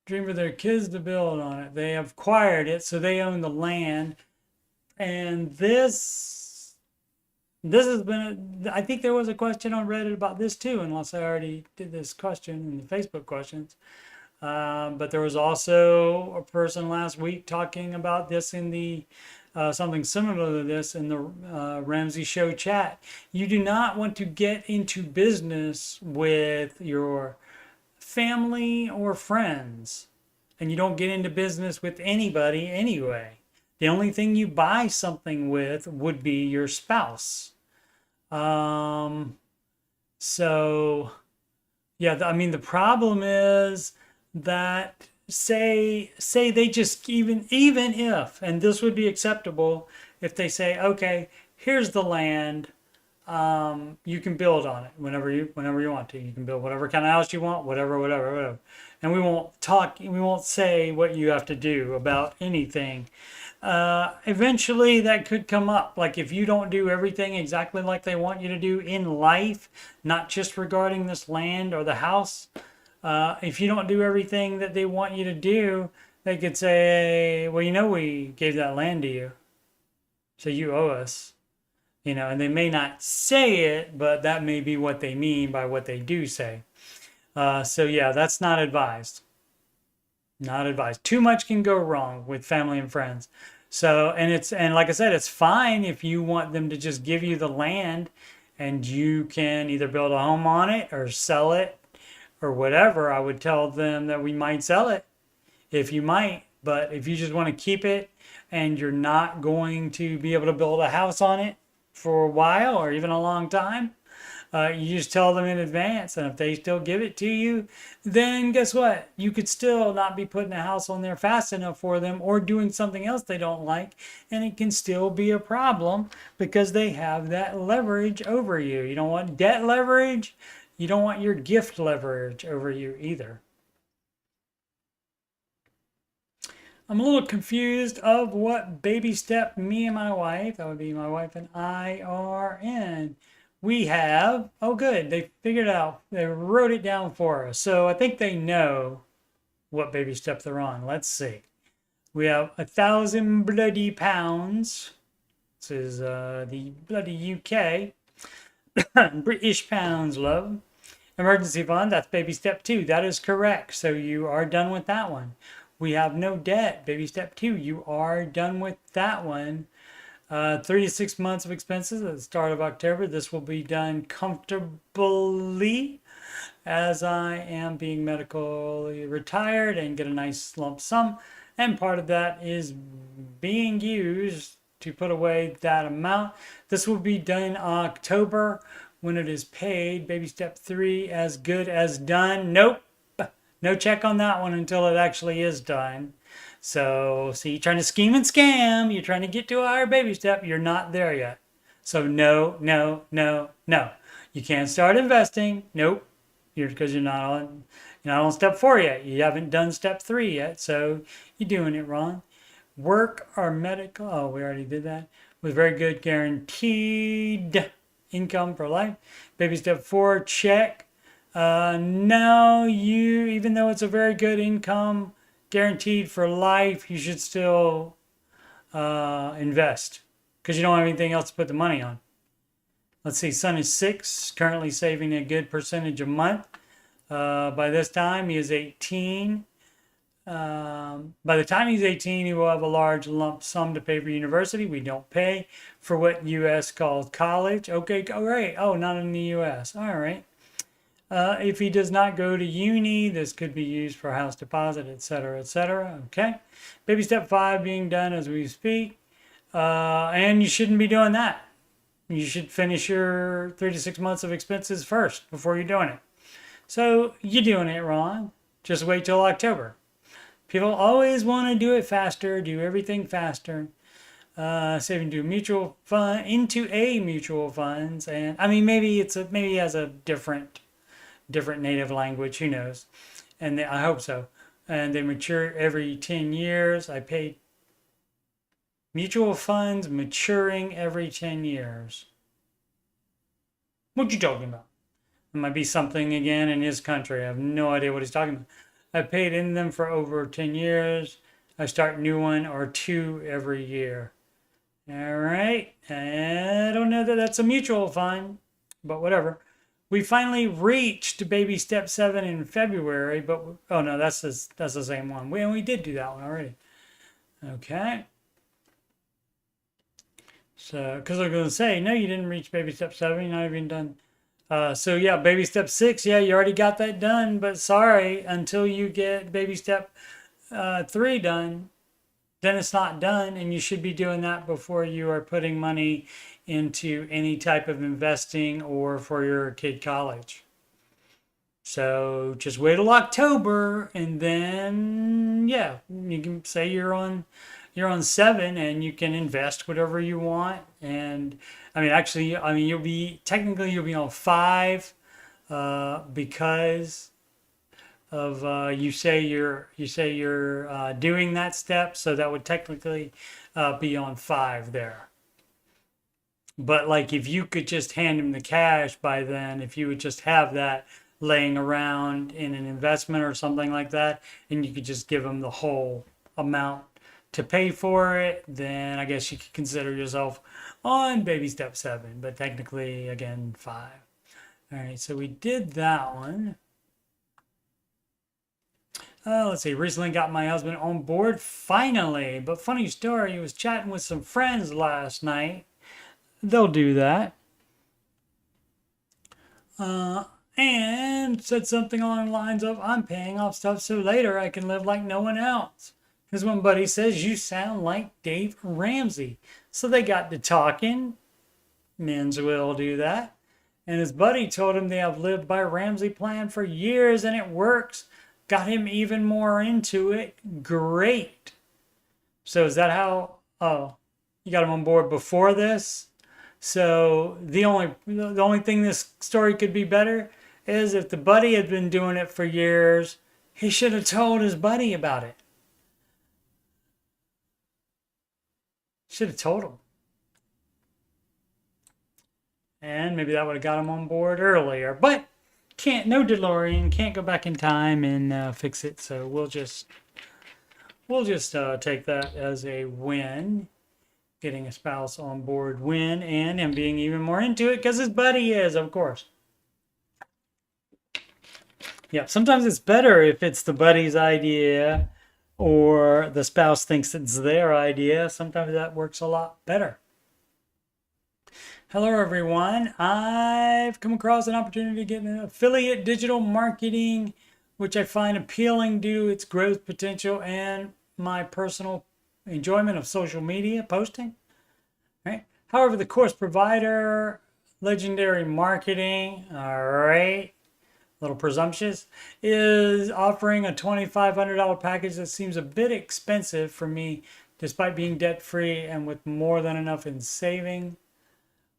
Dream for their kids to build on it. They have acquired it, so they own the land. And this has been, I think there was a question on Reddit about this too, unless I already did this question in the Facebook questions. But there was also a person last week talking about this in the, something similar to this in the Ramsey Show chat. You do not want to get into business with your family or friends, and you don't get into business with anybody anyway. The only thing you buy something with would be your spouse. So yeah, I mean, the problem is that say they just even if, and this would be acceptable if they say, okay, here's the land, you can build on it whenever you want to. You can build whatever kind of house you want, whatever. And we won't say what you have to do about anything. Eventually that could come up. Like if you don't do everything exactly like they want you to do in life, not just regarding this land or the house, if you don't do everything that they want you to do, they could say, well, we gave that land to you, so you owe us. You know, and they may not say it, but that may be what they mean by what they do say. So yeah, that's not advised. Not advised. Too much can go wrong with family and friends. So, and like I said, it's fine if you want them to just give you the land and you can either build a home on it or sell it or whatever. I would tell them that we might sell it if you might, but if you just want to keep it and you're not going to be able to build a house on it for a while or even a long time, you just tell them in advance, and if they still give it to you, then guess what? You could still not be putting a house on there fast enough for them or doing something else they don't like, and it can still be a problem because they have that leverage over you. You don't want debt leverage. You don't want your gift leverage over you either. I'm a little confused of what baby step me and my wife, that would be my wife and I, are in. We have, oh good, they figured it out. They wrote it down for us. So I think they know what baby step they're on. Let's see. We have 1,000 bloody pounds. This is the bloody UK. British pounds, love. Emergency fund, that's baby step 2. That is correct. So you are done with that one. We have no debt. Baby step 2, you are done with that one. 36 months of expenses at the start of October. This will be done comfortably as I am being medically retired and get a nice lump sum. And part of that is being used to put away that amount. This will be done in October when it is paid. Baby step 3, as good as done. Nope. No check on that one until it actually is done. So, see, you're trying to scheme and scam. You're trying to get to a higher baby step. You're not there yet. So, no, no, no, no. You can't start investing. Nope. Because you're not on step 4 yet. You haven't done step 3 yet. So, you're doing it wrong. Work or medical. Oh, we already did that. With very good guaranteed income for life. Baby step 4, check. No, even though it's a very good income guaranteed for life, you should still invest because you don't have anything else to put the money on. Let's see, son is 6, currently saving a good percentage a month. By this time, he is 18. By the time he's 18, he will have a large lump sum to pay for university. We don't pay for what U.S. calls college. Okay, great. Oh, not in the U.S. All right. If he does not go to uni, this could be used for house deposit, etc., etc. Okay. Baby step 5 being done as we speak. And you shouldn't be doing that. You should finish your 3 to 6 months of expenses first before you're doing it. So you're doing it wrong. Just wait till October. People always want to do it faster, do everything faster. Saving to mutual fund, into a mutual funds. And I mean, maybe he has a different native language, who knows, and I hope so. And they mature every 10 years. I paid mutual funds maturing every 10 years. What you talking about? It might be something again in his country. I have no idea what he's talking about. I paid in them for over 10 years. I start new one or 2 every year. All right. I don't know that that's a mutual fund, but whatever. We finally reached baby step 7 in February, but oh no, that's the same one. We did do that one already. Okay. So, because I'm going to say, no, you didn't reach baby step 7. You're not even done. So yeah, baby step 6. Yeah, you already got that done, but sorry, until you get baby step 3 done, then it's not done, and you should be doing that before you are putting money into any type of investing or for your kid college. So just wait till October, and then yeah, you can say you're on 7 and you can invest whatever you want. And I mean, actually, you'll be on 5 because of you say you're doing that step, so that would technically be on 5 there. But like if you could just hand him the cash by then, if you would just have that laying around in an investment or something like that, and you could just give him the whole amount to pay for it, then I guess you could consider yourself on baby step 7, but technically, again, 5. All right, so we did that one. Let's see, recently got my husband on board, finally. But funny story, he was chatting with some friends last night. They'll do that. And said something along the lines of, I'm paying off stuff so later I can live like no one else. Because one buddy says, you sound like Dave Ramsey. So they got to talking. Men's will do that. And his buddy told him they have lived by Ramsey plan for years and it works. Got him even more into it. Great. So is that how, oh, you got him on board before this? So the only thing this story could be better is if the buddy had been doing it for years, he should have told his buddy about it. Should have told him. And maybe that would have got him on board earlier. But no DeLorean, can't go back in time and fix it. So we'll just take that as a win. Getting a spouse on board win, and him being even more into it because his buddy is, of course. Yeah, sometimes it's better if it's the buddy's idea or the spouse thinks it's their idea. Sometimes that works a lot better. Hello, everyone. I've come across an opportunity to get into affiliate digital marketing, which I find appealing due to its growth potential and my personal enjoyment of social media posting. Right? However, the course provider, Legendary Marketing, all right, a little presumptuous, is offering a $2,500 package that seems a bit expensive for me, despite being debt-free and with more than enough in saving.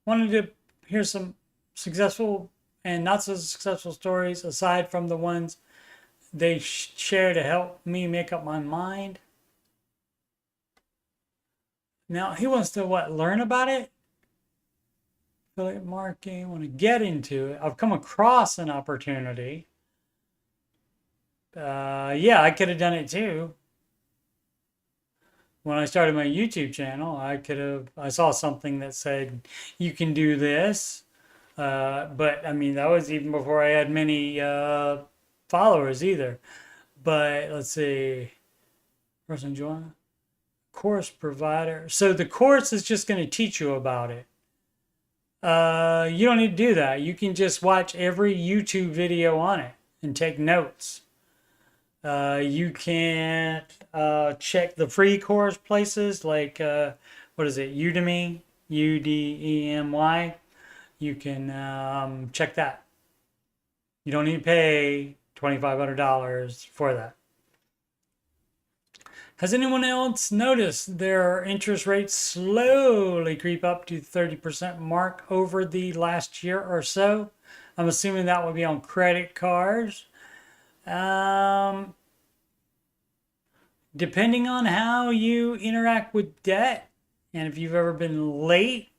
Wanted to hear some successful and not so successful stories aside from the ones they share to help me make up my mind. Now, he wants to, learn about it? Affiliate marketing, want to get into it. I've come across an opportunity. Yeah, I could have done it too. When I started my YouTube channel, I saw something that said, you can do this. But, I mean, that was even before I had many followers either. But, let's see. Person join. Course provider. So the course is just going to teach you about it. You don't need to do that. You can just watch every YouTube video on it and take notes. You can check the free course places like, what is it? Udemy, Udemy. You can check that. You don't need to pay $2,500 for that. Has anyone else noticed their interest rates slowly creep up to 30% mark over the last year or so? I'm assuming that would be on credit cards. Depending on how you interact with debt and if you've ever been late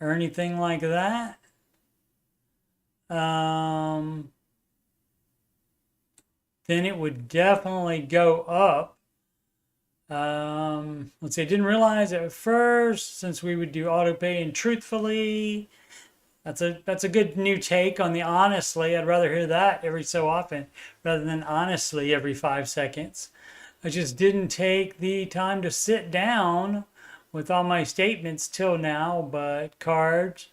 or anything like that, then it would definitely go up. Let's see, I didn't realize at first, since we would do auto pay and truthfully, that's a good new take on the honestly. I'd rather hear that every so often rather than honestly every 5 seconds. I just didn't take the time to sit down with all my statements till now, but cards,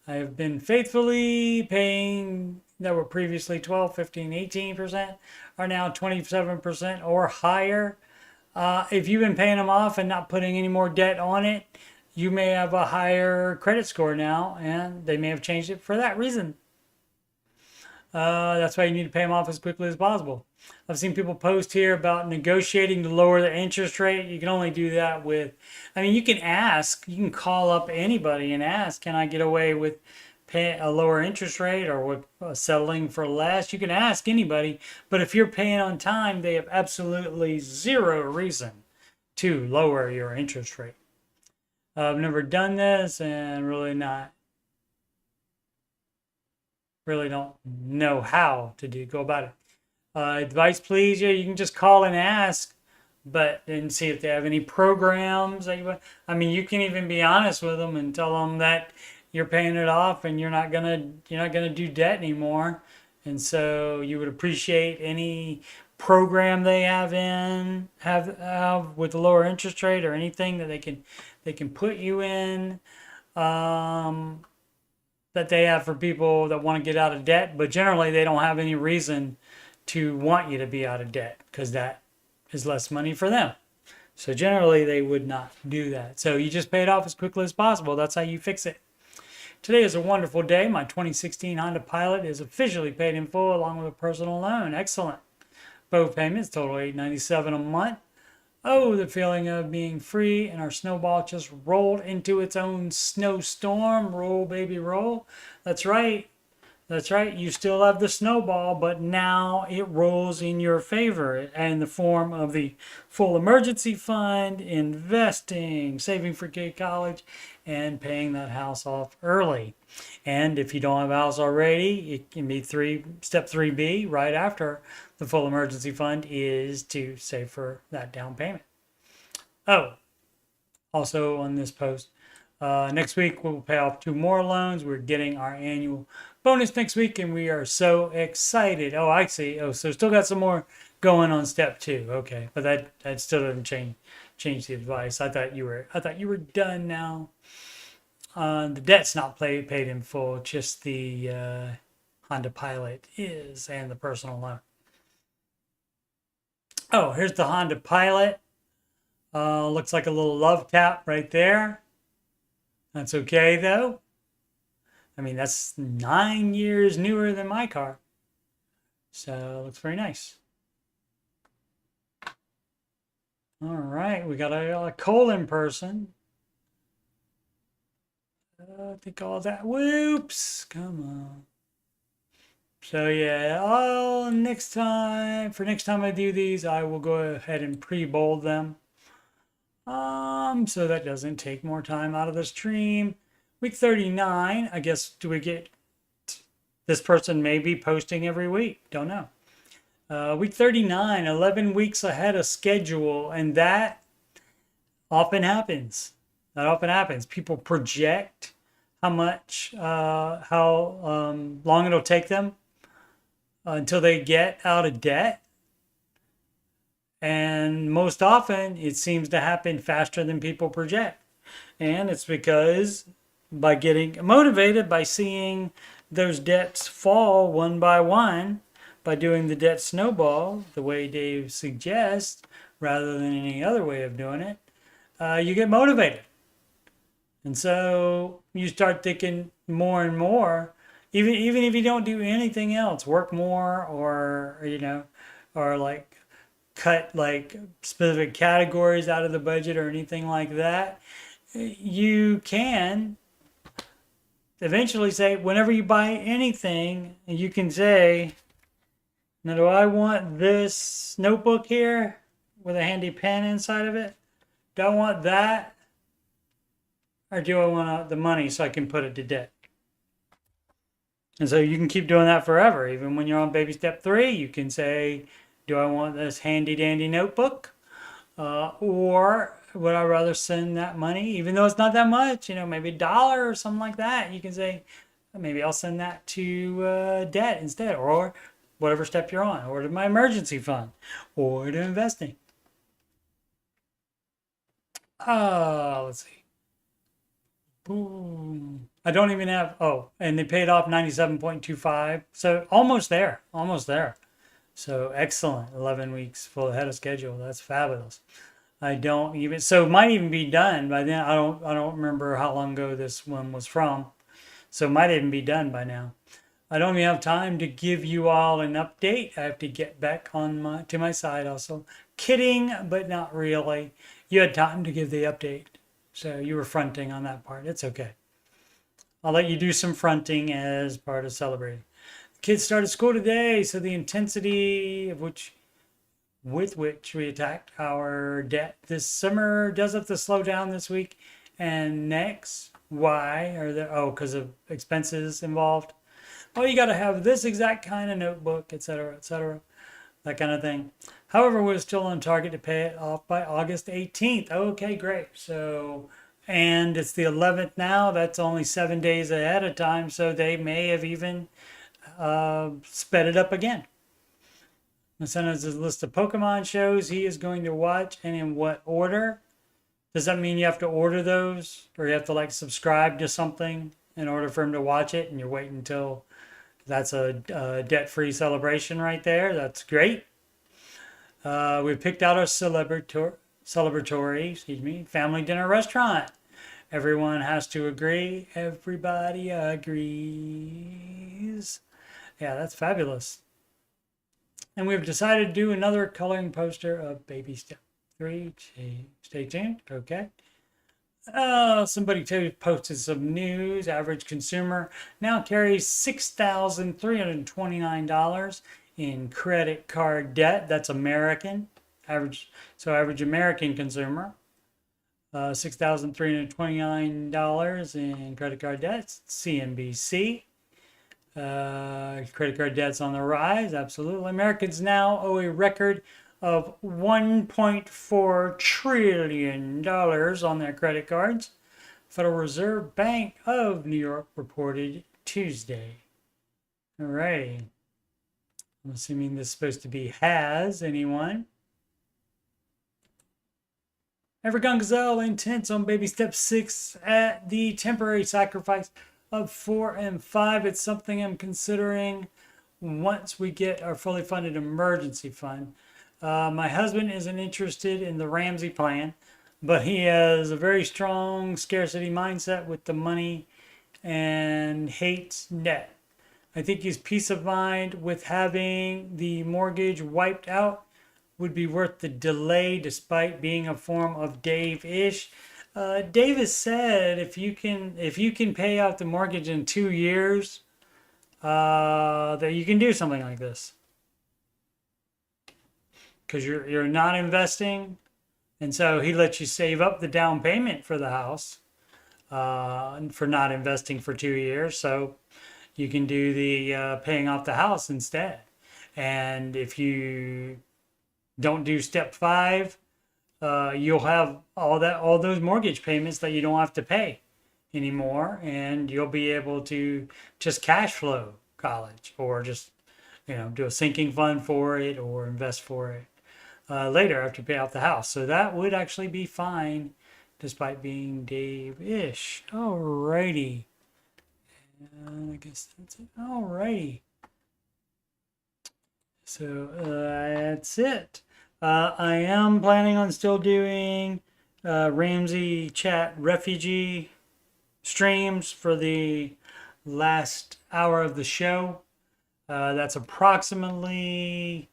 I have been faithfully paying that were previously 12, 15, 18%, are now 27% or higher. If you've been paying them off and not putting any more debt on it, you may have a higher credit score now, and they may have changed it for that reason. That's why you need to pay them off as quickly as possible. I've seen people post here about negotiating to lower the interest rate. You can only do that with, I mean, you can ask, you can call up anybody and ask, can I get away with pay a lower interest rate or with settling for less? You can ask anybody, but if you're paying on time, they have absolutely zero reason to lower your interest rate. I've never done this and really don't know how to go about it. Advice, please. Yeah, you can just call and ask, but and see if they have any programs that you. I mean, you can even be honest with them and tell them that you're paying it off and you're not gonna do debt anymore, and so you would appreciate any program they have with a lower interest rate or anything that they can put you in. Um, that they have for people that want to get out of debt, but generally they don't have any reason to want you to be out of debt because that is less money for them. So generally they would not do that. So you just pay it off as quickly as possible. That's how you fix it. Today is a wonderful day. My 2016 Honda Pilot is officially paid in full along with a personal loan. Excellent. Both payments total $897 a month. Oh, the feeling of being free, and our snowball just rolled into its own snowstorm. Roll, baby, roll. That's right. That's right. You still have the snowball, but now it rolls in your favor in the form of the full emergency fund, investing, saving for college, and paying that house off early. And if you don't have a house already, it can be step 3B right after the full emergency fund is to save for that down payment. Oh, also on this post, next week we'll pay off 2 more loans. We're getting our annual bonus next week, and we are so excited. Oh, I see. Oh, so still got some more going on step 2. Okay, but that still doesn't change the advice. I thought you were done now. The debt's not paid in full. Just the Honda Pilot is, and the personal loan. Oh, here's the Honda Pilot. Looks like a little love tap right there. That's okay though. I mean, that's 9 years newer than my car. So it looks very nice. All right, we got a colon person. I think all that. Whoops, come on. So yeah, next time I do these, I will go ahead and pre-bold them. So that doesn't take more time out of the stream. Week 39, I guess, do we get this person may be posting every week? Don't know. Week 39, 11 weeks ahead of schedule, and that often happens. People project how long it'll take them until they get out of debt. And most often it seems to happen faster than people project. And it's because by getting motivated by seeing those debts fall one by one, by doing the debt snowball, the way Dave suggests, rather than any other way of doing it, you get motivated. And so you start thinking more and more, even if you don't do anything else, work more, or or like cut like specific categories out of the budget or anything like that, you can eventually say, whenever you buy anything, you can say, now do I want this notebook here with a handy pen inside of it? Do I want that? Or do I want the money so I can put it to debt? And so you can keep doing that forever. Even when you're on baby step 3, you can say, do I want this handy dandy notebook? Or would I rather send that money, even though it's not that much, maybe $1 or something like that? You can say, maybe I'll send that to debt instead, or whatever step you're on, or to my emergency fund, or to investing. Let's see. Boom. I don't even have, and they paid off 97.25. So almost there. So excellent. 11 weeks full ahead of schedule. That's fabulous. So it might even be done by then. I don't remember how long ago this one was from. So it might even be done by now. I don't even have time to give you all an update. I have to get back to my side also. Kidding, but not really. You had time to give the update. So you were fronting on that part. It's okay. I'll let you do some fronting as part of celebrating. The kids started school today, so the intensity with which we attacked our debt this summer does have to slow down this week and next. Why? Because of expenses involved. You got to have this exact kind of notebook, etc., that kind of thing. However, we're still on target to pay it off by August 18th. Okay, great. So, and it's the 11th now. That's only 7 days ahead of time. So they may have even sped it up again. My son has a list of Pokemon shows he is going to watch and in what order. Does that mean you have to order those or you have to like subscribe to something in order for him to watch it and you're waiting until that's a debt-free celebration right there? That's great. We picked out our celebratory, family dinner restaurant. Everyone has to agree. Everybody agrees. Yeah, that's fabulous. And we've decided to do another coloring poster of Baby Step 3. Stay tuned. Okay. Somebody posted some news. Average consumer now carries $6,329 in credit card debt. That's American. Average American consumer. $6,329 in credit card debts. CNBC. Credit card debt's on the rise. Absolutely. Americans now owe a record of $1.4 trillion on their credit cards. Federal Reserve Bank of New York reported Tuesday. Alrighty. I'm assuming this is supposed to be has anyone. Evergon Gazelle intense on baby step 6 at the temporary sacrifice of 4 and 5. It's something I'm considering once we get our fully funded emergency fund. My husband isn't interested in the Ramsey plan, but he has a very strong scarcity mindset with the money and hates debt. I think his peace of mind with having the mortgage wiped out would be worth the delay despite being a form of Dave-ish. Dave has said if you can pay out the mortgage in 2 years, that you can do something like this. Because you're not investing, and so he lets you save up the down payment for the house for not investing for 2 years. So you can do the paying off the house instead. And if you don't do step 5, you'll have all those mortgage payments that you don't have to pay anymore, and you'll be able to just cash flow college, or just do a sinking fund for it, or invest for it later after you pay off the house. So that would actually be fine, despite being Dave-ish. Alrighty, I guess that's it. Alrighty, so that's it. I am planning on still doing Ramsey chat refugee streams for the last hour of the show. That's approximately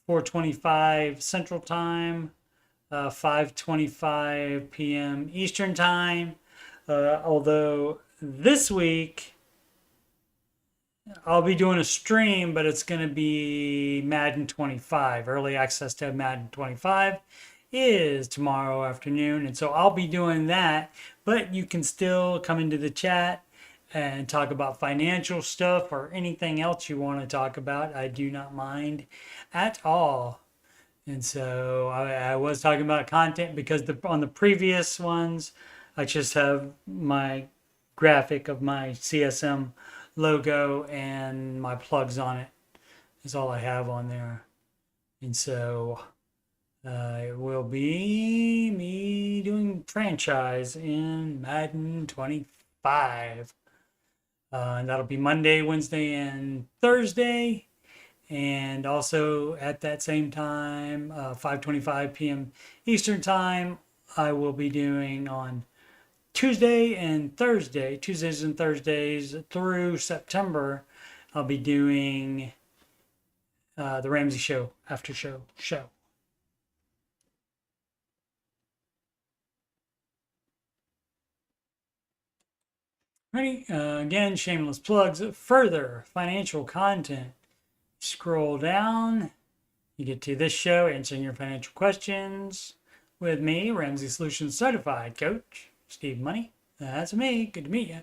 4:25 Central Time, 5:25 p.m. Eastern Time. Although this week I'll be doing a stream, but it's going to be Madden 25. Early access to Madden 25 is tomorrow afternoon, and so I'll be doing that. But you can still come into the chat and talk about financial stuff or anything else you want to talk about. I do not mind at all. And so I was talking about content because on the previous ones, I just have my graphic of my CSM logo and my plugs on it is all I have on there. And so it will be me doing franchise in Madden 25. And that'll be Monday, Wednesday, and Thursday. And also at that same time, 5:25 p.m. Eastern Time, I will be doing on Tuesdays and Thursdays through September. I'll be doing the Ramsey Show after show. Ready? Again, shameless plugs. Further financial content. Scroll down. You get to this show, answering your financial questions with me, Ramsey Solutions Certified Coach Steve Money. That's me. Good to meet you.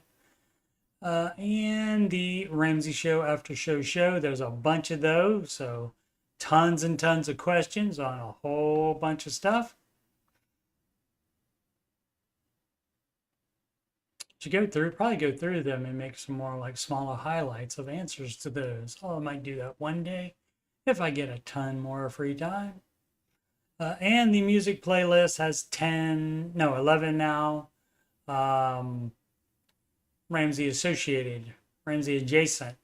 And the Ramsey Show after show. There's a bunch of those, so tons and tons of questions on a whole bunch of stuff. To go through, probably go through them and make some more like smaller highlights of answers to those. Oh, I might do that one day if I get a ton more free time. And the music playlist has 11 now. Ramsey adjacent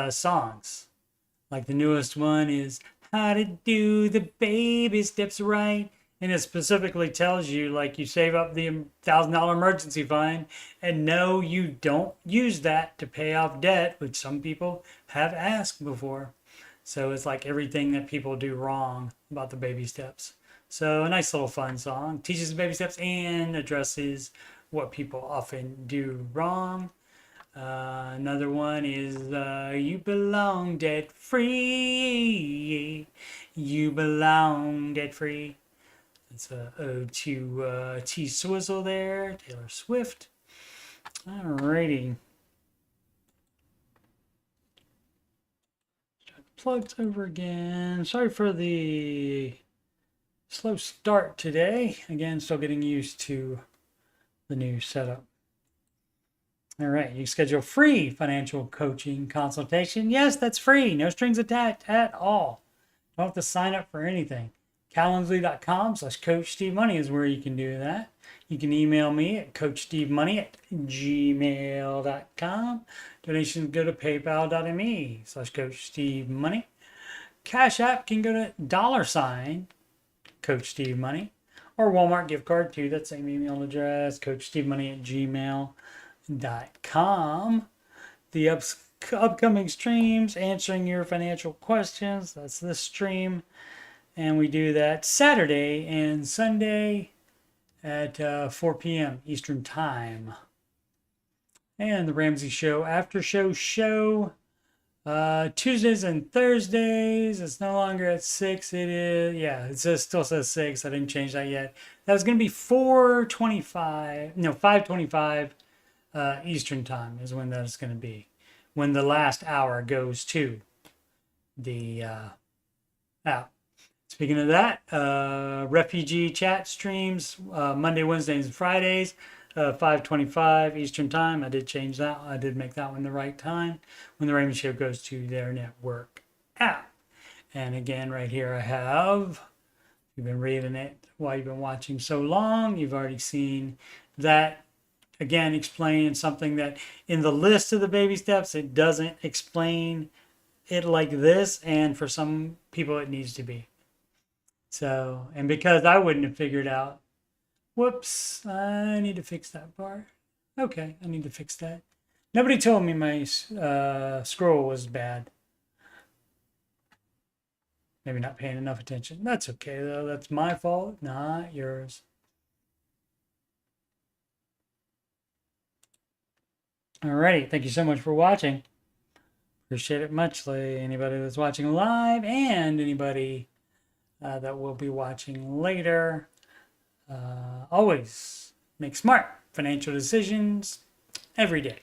songs. Like the newest one is How to Do the Baby Steps Right. And it specifically tells you, like, you save up the $1,000 emergency fund, and no, you don't use that to pay off debt, which some people have asked before. So it's like everything that people do wrong about the baby steps. So a nice little fun song. Teaches the baby steps and addresses what people often do wrong. Another one is You Belong Debt Free. You belong debt free. It's a ode to T Swizzle there, Taylor Swift. Alrighty. Plugs over again. Sorry for the slow start today. Again, still getting used to the new setup. All right, you schedule free financial coaching consultation. Yes, that's free. No strings attached at all. Don't have to sign up for anything. Calendly.com/coachstevemoney is where you can do that. You can email me at coachstevemoney@gmail.com. Donations go to paypal.me/coachstevemoney. Cash App can go to $CoachSteveMoney, or Walmart gift card too. That same email address, coachstevemoney@gmail.com. The upcoming streams, answering your financial questions. That's this stream. And we do that Saturday and Sunday at 4 p.m. Eastern Time. And the Ramsey Show After Show Tuesdays and Thursdays. It's no longer at 6. It is, yeah, it still says 6. I didn't change that yet. That was going to be 5:25 Eastern Time is when that's going to be. When the last hour goes to the app. Speaking of that, refugee chat streams Monday, Wednesdays, and Fridays, 5:25 Eastern Time. I did change that. I did make that one the right time when the Raymond Show goes to their network app. And again, right here I have, you've been reading it while you've been watching so long. You've already seen that, again, explaining something that in the list of the baby steps, it doesn't explain it like this. And for some people, it needs to be. So, and because I wouldn't have figured out, whoops, I need to fix that part. Okay, I need to fix that. Nobody told me my scroll was bad. Maybe not paying enough attention. That's okay, though. That's my fault, not yours. Alrighty, thank you so much for watching. Appreciate it muchly. Anybody that's watching live and anybody that will be watching later. Always make smart financial decisions every day.